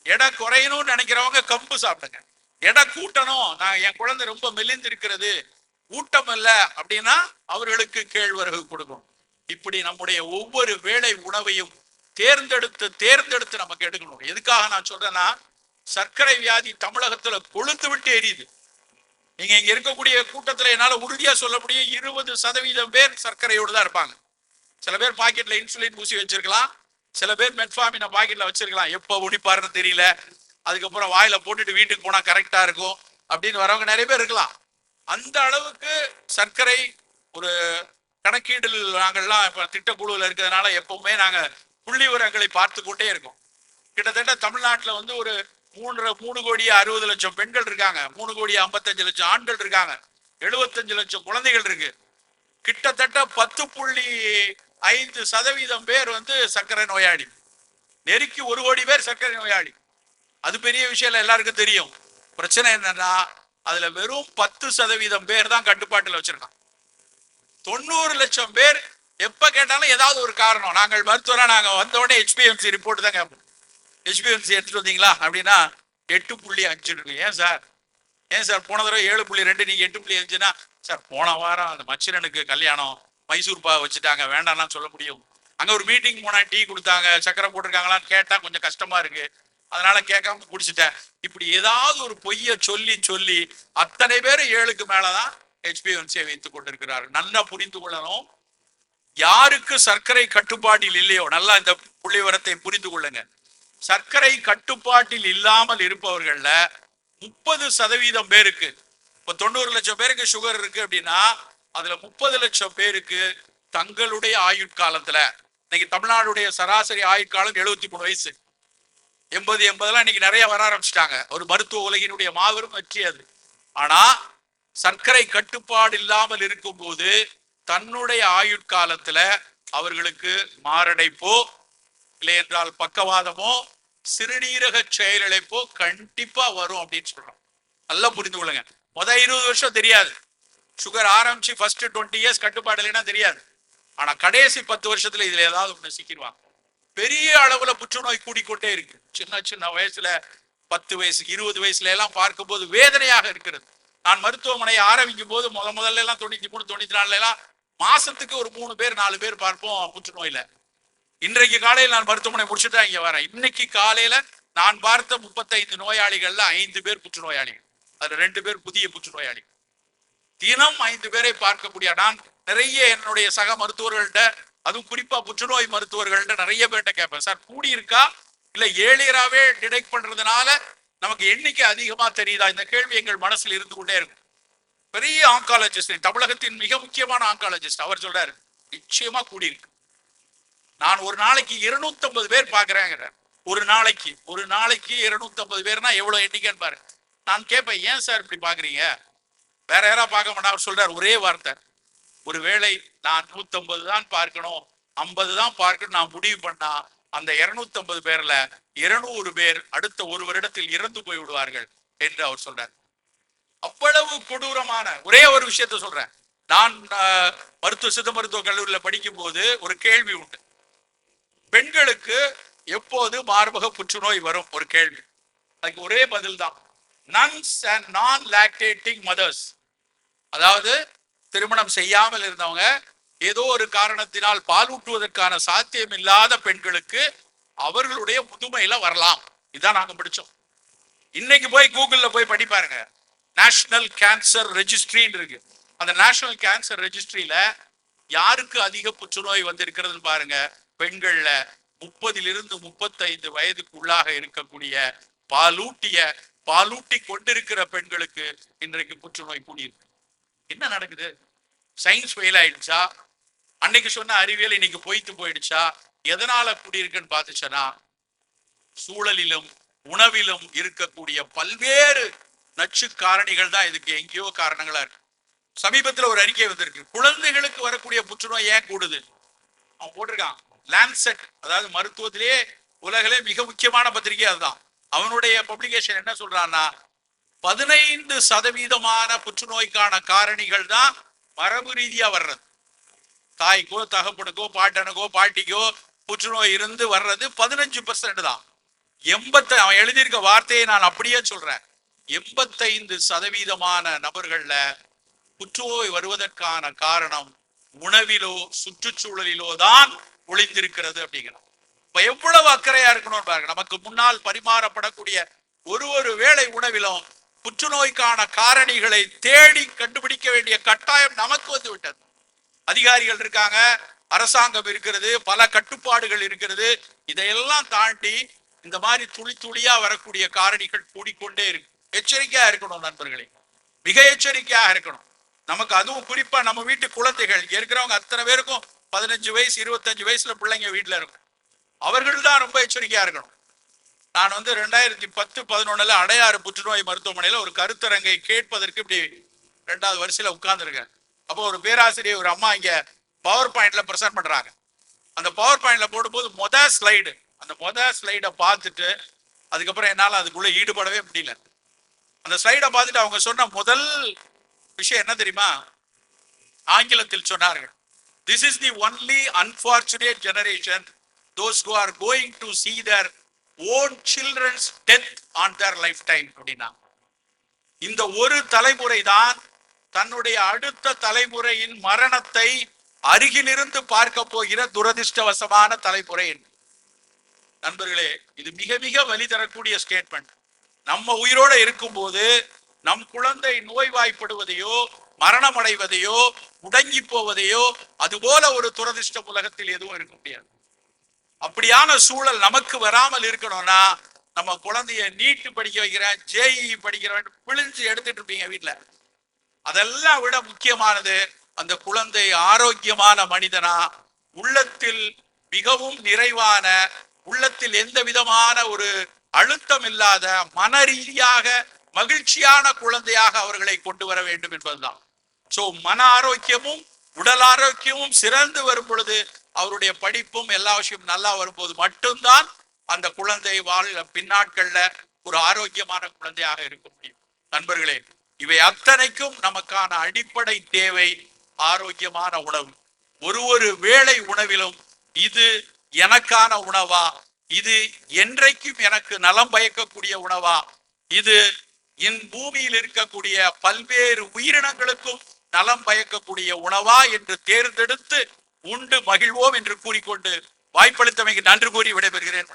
எடை குறையணும்னு நினைக்கிறவங்க கம்பு சாப்பிடுங்க. எடை கூட்டணும், நான் என் குழந்தை ரொம்ப மெலிந்து இருக்கிறது, ஊட்டம் இல்லை அப்படின்னா அவர்களுக்கு கேழ்வரகு கொடுக்கும். இப்படி நம்முடைய ஒவ்வொரு வேளை உணவையும் தேர்ந்தெடுத்து நமக்கு எடுக்கணும். எதுக்காக நான் சொல்றேன்னா, சர்க்கரை வியாதி தமிழகத்துல கொழுந்து விட்டு எரியுது. நீங்க இங்க இருக்கக்கூடிய கூட்டத்துல என்னால உறுதியா சொல்ல முடியும், 20% பேர் சர்க்கரையோடு தான் இருப்பாங்க. சில பேர் பாக்கெட்ல இன்சுலின் ஊசி வச்சிருக்கலாம், சில பேர் மெட்ஃபார்மினை பாக்கெட்ல வச்சிருக்கலாம். எப்ப உடிப்பாருன்னு தெரியல, அதுக்கப்புறம் வாயில போட்டுட்டு வீட்டுக்கு போனா கரெக்டா இருக்கும் அப்படின்னு வரவங்க நிறைய பேர் இருக்கலாம். அந்த அளவுக்கு சர்க்கரை ஒரு கணக்கீடு நாங்கள்லாம் இப்ப திட்டக்குழுவில் இருக்கிறதுனால எப்பவுமே நாங்க புள்ளி விவரங்களை பார்த்து கொண்டே இருக்கோம். கிட்டத்தட்ட தமிழ்நாட்டில் வந்து ஒரு 3 கோடி 60 லட்சம் பெண்கள் இருக்காங்க, 3 கோடி 55 லட்சம் ஆண்கள் இருக்காங்க. 75 லட்சம் குழந்தைகள் இருக்கு. கிட்டத்தட்ட 10.5% பேர் வந்து சர்க்கரை நோயாளி. நெருக்கி 1 கோடி பேர் சர்க்கரை நோயாளி. அது பெரிய விஷயம் எல்லாருக்கும் தெரியும். பிரச்சனை என்னன்னா அதுல வெறும் 10% பேர் தான் கட்டுப்பாட்டில் வச்சிருக்கான். 90 லட்சம் பேர் எப்ப கேட்டாலும் ஏதாவது ஒரு காரணம். நாங்கள் மருத்துவரா நாங்க வந்த உடனே HbA1c ரிப்போர்ட் தான் கேட்போம். HbA1c எடுத்துட்டு வந்தீங்களா அப்படின்னா 8.5 இருக்கு. ஏன் சார் போன தடவை 7.2 நீங்க 8.5னா? சார் போன வாரம் அந்த மச்சிரனுக்கு கல்யாணம், மைசூர் பா வச்சுட்டாங்க, வேண்டாம்லாம் சொல்ல முடியும். அங்க ஒரு மீட்டிங் போனா டீ கொடுத்தாங்க, சக்கரை போட்டிருக்காங்களான்னு கேட்டா கொஞ்சம் கஷ்டமா இருக்கு, அதனால கேட்காம குடிச்சிட்டேன். இப்படி ஏதாவது ஒரு பொய்ய சொல்லி சொல்லி அத்தனை பேரும் 7க்கு மேலதான் HbA1c வைத்துக் கொண்டிருக்கிறார்கள். நல்லா புரிந்து கொள்ளணும். யாருக்கு சர்க்கரை கட்டுப்பாட்டில் இல்லையோ, நல்லா இந்த புள்ளிவரத்தை புரிந்து கொள்ளுங்க. சர்க்கரை கட்டுப்பாட்டில் இல்லாமல் இருப்பவர்கள்ல 30% பேருக்கு, இப்ப 90 லட்சம் பேருக்கு சுகர் இருக்கு அப்படின்னா அதுல 30 லட்சம் பேருக்கு தங்களுடைய ஆயுட்காலத்துல, இன்னைக்கு தமிழ்நாடுடைய சராசரி ஆயுட்காலம் 73 வயசு. 80 இன்னைக்கு நிறைய வர ஆரம்பிச்சிட்டாங்க. ஒரு மருத்துவ உலகினுடைய மாபெரும் வெற்றி அது. ஆனா சர்க்கரை கட்டுப்பாடு இல்லாமல் இருக்கும் போது தன்னுடைய ஆயுட்காலத்துல அவர்களுக்கு மாரடைப்போ இல்லை என்றால் பக்கவாதமோ சிறுநீரக செயலிழப்போ கண்டிப்பா வரும் அப்படின்னு சொல்றோம். நல்லா புரிந்து கொள்ளுங்க. 20 வருஷம் தெரியாது, சுகர் ஆரம்பிச்சு ஃபர்ஸ்ட் 20 இயர்ஸ் கட்டுப்பாடு இல்லைன்னா தெரியாது. ஆனா கடைசி 10 வருஷத்துல இதுல ஏதாவது ஒண்ணு சிக்கிடுவாங்க. பெரிய அளவுல புற்றுநோய் கூடிக்கொண்டே இருக்கு. சின்ன வயசுல 10 வயசு 20 வயசுல எல்லாம் பார்க்கும்போது வேதனையாக இருக்கிறது. நான் மருத்துவமனையை ஆரம்பிக்கும் போது முதல்ல எல்லாம் 93 94 எல்லாம் மாசத்துக்கு ஒரு 3 பேர் 4 பேர் பார்ப்போம் புற்றுநோயில. இன்றைக்கு காலையில் நான் மருத்துவமனை முடிச்சுட்டா இங்க வரேன். இன்னைக்கு காலையில நான் பார்த்த 35 நோயாளிகள்ல 5 பேர் புற்றுநோயாளிகள், அதுல 2 பேர் புதிய புற்றுநோயாளிகள். தினம் 5 பேரை பார்க்கக்கூடிய நான் நிறைய என்னுடைய சக மருத்துவர்கள்ட்ட, அதுவும் குறிப்பா புற்றுநோய் மருத்துவர்கள்ட்ட நிறைய பேர்ட்ட கேட்பேன், சார் கூடி இருக்கா இல்ல ஏழியராவே டிடெக்ட் பண்றதுனால நமக்கு எண்ணிக்கை அதிகமா தெரியுதா? இந்த கேள்வி எங்கள் மனசில் இருந்து கொண்டே இருக்கும். பெரிய ஆங்காலஜிஸ்ட், தமிழகத்தின் மிக முக்கியமான ஆங்காலஜிஸ்ட், அவர் சொல்றாரு நிச்சயமா கூடி இருக்கு. நான் ஒரு நாளைக்கு 250 பேர் பாக்குறேன். ஒரு நாளைக்கு 250 பேர்னா எவ்வளவு எண்ணிக்கைன்னு பாரு. நான் கேட்பேன், ஏன் சார் இப்படி பாக்குறீங்க? வேற யாராவது பார்க்க மாட்டா? அவர் சொல்றாரு ஒரே வார்த்தை, ஒருவேளை நான் 150 தான் பார்க்கணும் 50 தான் பார்க்கணும் நான் முடிவு பண்ணா அந்த 250 பேர்ல 200 பேர் அடுத்த ஒரு வருடத்தில் இறந்து போய் விடுவார்கள் என்று அவர் சொல்றார். அவ்வளவு கொடூரமான ஒரே ஒரு விஷயத்த சொல்றேன். நான் சித்த மருத்துவ கல்லூரியில படிக்கும் போது ஒரு கேள்வி உண்டு, பெண்களுக்கு எப்போது மார்பக புற்றுநோய் வரும்? ஒரு கேள்வி. அதுக்கு ஒரே பதில் தான், நன்ஸ் அண்ட் நான் லாக்டேட்டிங் மதர்ஸ், அதாவது திருமணம் செய்யாமல் இருந்தவங்க ஏதோ ஒரு காரணத்தினால் பாலூட்டுவதற்கான சாத்தியம் இல்லாத பெண்களுக்கு அவர்களுடைய முதுமையில வரலாம். இதான் நாங்க படிச்சோம். இன்னைக்கு போய் கூகுள்ல போய் படிப்பாருங்க, நேஷனல் கேன்சர் ரெஜிஸ்ட்ரின்னு இருக்கு. அந்த நேஷனல் கேன்சர் ரெஜிஸ்ட்ரியில யாருக்கு அதிக புற்றுநோய் வந்திருக்கிறதுன்னு பாருங்க. பெண்கள்ல 30 to 35 வயதுக்கு உள்ளாக இருக்கக்கூடிய பாலூட்டி கொண்டிருக்கிற பெண்களுக்கு இன்றைக்கு புற்றுநோய் கூடியிருக்கு. என்ன நடக்குது? சயின்ஸ் ஃபெயில் ஆயிடுச்சா? அன்னைக்கு சொன்ன அறிவியல் இன்னைக்கு பொய்த்து போயிடுச்சா? எதனால கூடியிருக்குன்னு பார்த்துச்சனா, சூழலிலும் உணவிலும் இருக்கக்கூடிய பல்வேறு நச்சு காரணிகள் தான் இதுக்கு எங்கேயோ காரணங்களா இருக்கு. சமீபத்தில் ஒரு அறிக்கை வந்திருக்கு, குழந்தைகளுக்கு வரக்கூடிய புற்றுநோய் ஏன் கூடுது. அவன் போட்டிருக்கான் லான்செட், அதாவது மருத்துவத்திலேயே உலகிலே மிக முக்கியமான பத்திரிகை அதுதான். அவனுடைய பப்ளிகேஷன் என்ன சொல்றான்னா, 15% புற்றுநோய்க்கான காரணிகள் தான் மரபு ரீதியா வர்றது. தாய்க்கோ தகப்பனுக்கோ பாட்டனுக்கோ பாட்டிக்கோ புற்றுநோய் இருந்து வர்றது 15% தான். அவன் எழுதியிருக்க வார்த்தையை நான் அப்படியே சொல்றேன், 85% நபர்கள்ல புற்றுநோய் வருவதற்கான காரணம் உணவிலோ சுற்றுச்சூழலிலோ தான் ஒளிந்திருக்கிறது அப்படிங்கிறான். இப்ப எவ்வளவு அக்கறையா இருக்கணும் பாருங்க. நமக்கு முன்னால் பரிமாறப்படக்கூடிய ஒரு வேளை உணவிலும் புற்றுநோய்க்கான காரணிகளை தேடி கண்டுபிடிக்க வேண்டிய கட்டாயம் நமக்கு வந்து விட்டது. அதிகாரிகள் இருக்காங்க, அரசாங்கம் இருக்கிறது, பல கட்டுப்பாடுகள் இருக்கிறது. இதையெல்லாம் தாண்டி இந்த மாதிரி துளியா வரக்கூடிய காரணிகள் கூடிக்கொண்டே இருக்கு. எச்சரிக்கையா இருக்கணும் நண்பர்களே, மிக எச்சரிக்கையாக இருக்கணும். நமக்கு அதுவும் குறிப்பா நம்ம வீட்டு குழந்தைகள் இருக்கிறவங்க அத்தனை பேருக்கும் 15 வயசு 25 வயசுல பிள்ளைங்க வீட்டுல இருக்கும். அவர்கள் தான் ரொம்ப எச்சரிக்கையா இருக்கணும். நான் 2010-11 அடையாறு புற்றுநோய் மருத்துவமனையில ஒரு கருத்தரங்கை கேட்பதற்கு இப்படி 2வது வரிசையில உட்கார்ந்துருக்கேன். அப்போ ஒரு பேராசிரியர் ஒரு அம்மா இங்க பவர் பாயிண்ட்ல பிரசன்ட் பண்றாங்க. அந்த பவர் பாயிண்ட்ல போடும்போது அந்த ஸ்லைடை பார்த்துட்டு அதுக்கப்புறம் என்னால் அதுக்குள்ள ஈடுபடவே முடியல. அந்த ஸ்லைடை பார்த்துட்டு அவங்க சொன்ன முதல் விஷயம் என்ன தெரியுமா? ஆங்கிலத்தில் சொன்னார்கள், this is the only unfortunate generation, those who are going to see their own children's death on their lifetime அப்படின்னா. இந்த ஒரு தலைமுறை தான் தன்னுடைய அடுத்த தலைமுறையின் மரணத்தை அருகிலிருந்து பார்க்க போகிற துரதிர்ஷ்டவசமான தலைமுறை. நண்பர்களே, இது மிக மிக வலி தரக்கூடிய ஸ்டேட்மெண்ட். நம்ம உயிரோட இருக்கும்போது நம் குழந்தை நோய்வாய்ப்படுவதையோ மரணம் அடைவதையோ முடங்கி போவதையோ அதுபோல ஒரு துரதிர்ஷ்டம் உலகத்தில் எதுவும் இருக்க முடியாது. அப்படியான சூழல் நமக்கு வராமல் இருக்கணும்னா நம்ம குழந்தைய நீட்டு படிக்க வைக்கிறேன், ஜேஇ படிக்கிறேன் பிழிஞ்சு எடுத்துட்டு இருப்பீங்க வீட்டுல. அதெல்லாம் விட முக்கியமானது அந்த குழந்தை ஆரோக்கியமான மனிதனா, உள்ளத்தில் மிகவும் நிறைவான, உள்ளத்தில் எந்த விதமான ஒரு அழுத்தம் இல்லாத, மன ரீதியாக மகிழ்ச்சியான குழந்தையாக அவர்களை கொண்டு வர வேண்டும் என்பதுதான். சோ மன ஆரோக்கியமும் உடல் ஆரோக்கியமும் சிறந்து வரும் பொழுது அவருடைய படிப்பும் எல்லா விஷயமும் நல்லா வரும்போது மட்டும்தான் அந்த குழந்தை பின்னாட்கள்ல ஒரு ஆரோக்கியமான குழந்தையாக இருக்க முடியும். நண்பர்களே, இவை அத்தனைக்கும் நமக்கான அடிப்படை தேவை ஆரோக்கியமான உணவு. ஒரு வேளை உணவிலும் இது எனக்கான உணவா, இது என்றைக்கும் எனக்கு நலம் பயக்கக்கூடிய உணவா, இது என் பூமியில் இருக்கக்கூடிய பல்வேறு உயிரினங்களுக்கும் நலம் பயக்கக்கூடிய உணவா என்று தேர்ந்தெடுத்து உண்டு மகிழ்வோம் என்று கூறிக்கொண்டு வாய்ப்பளித்தமைக்கு நன்றி கூறி விடைபெறுகிறேன்.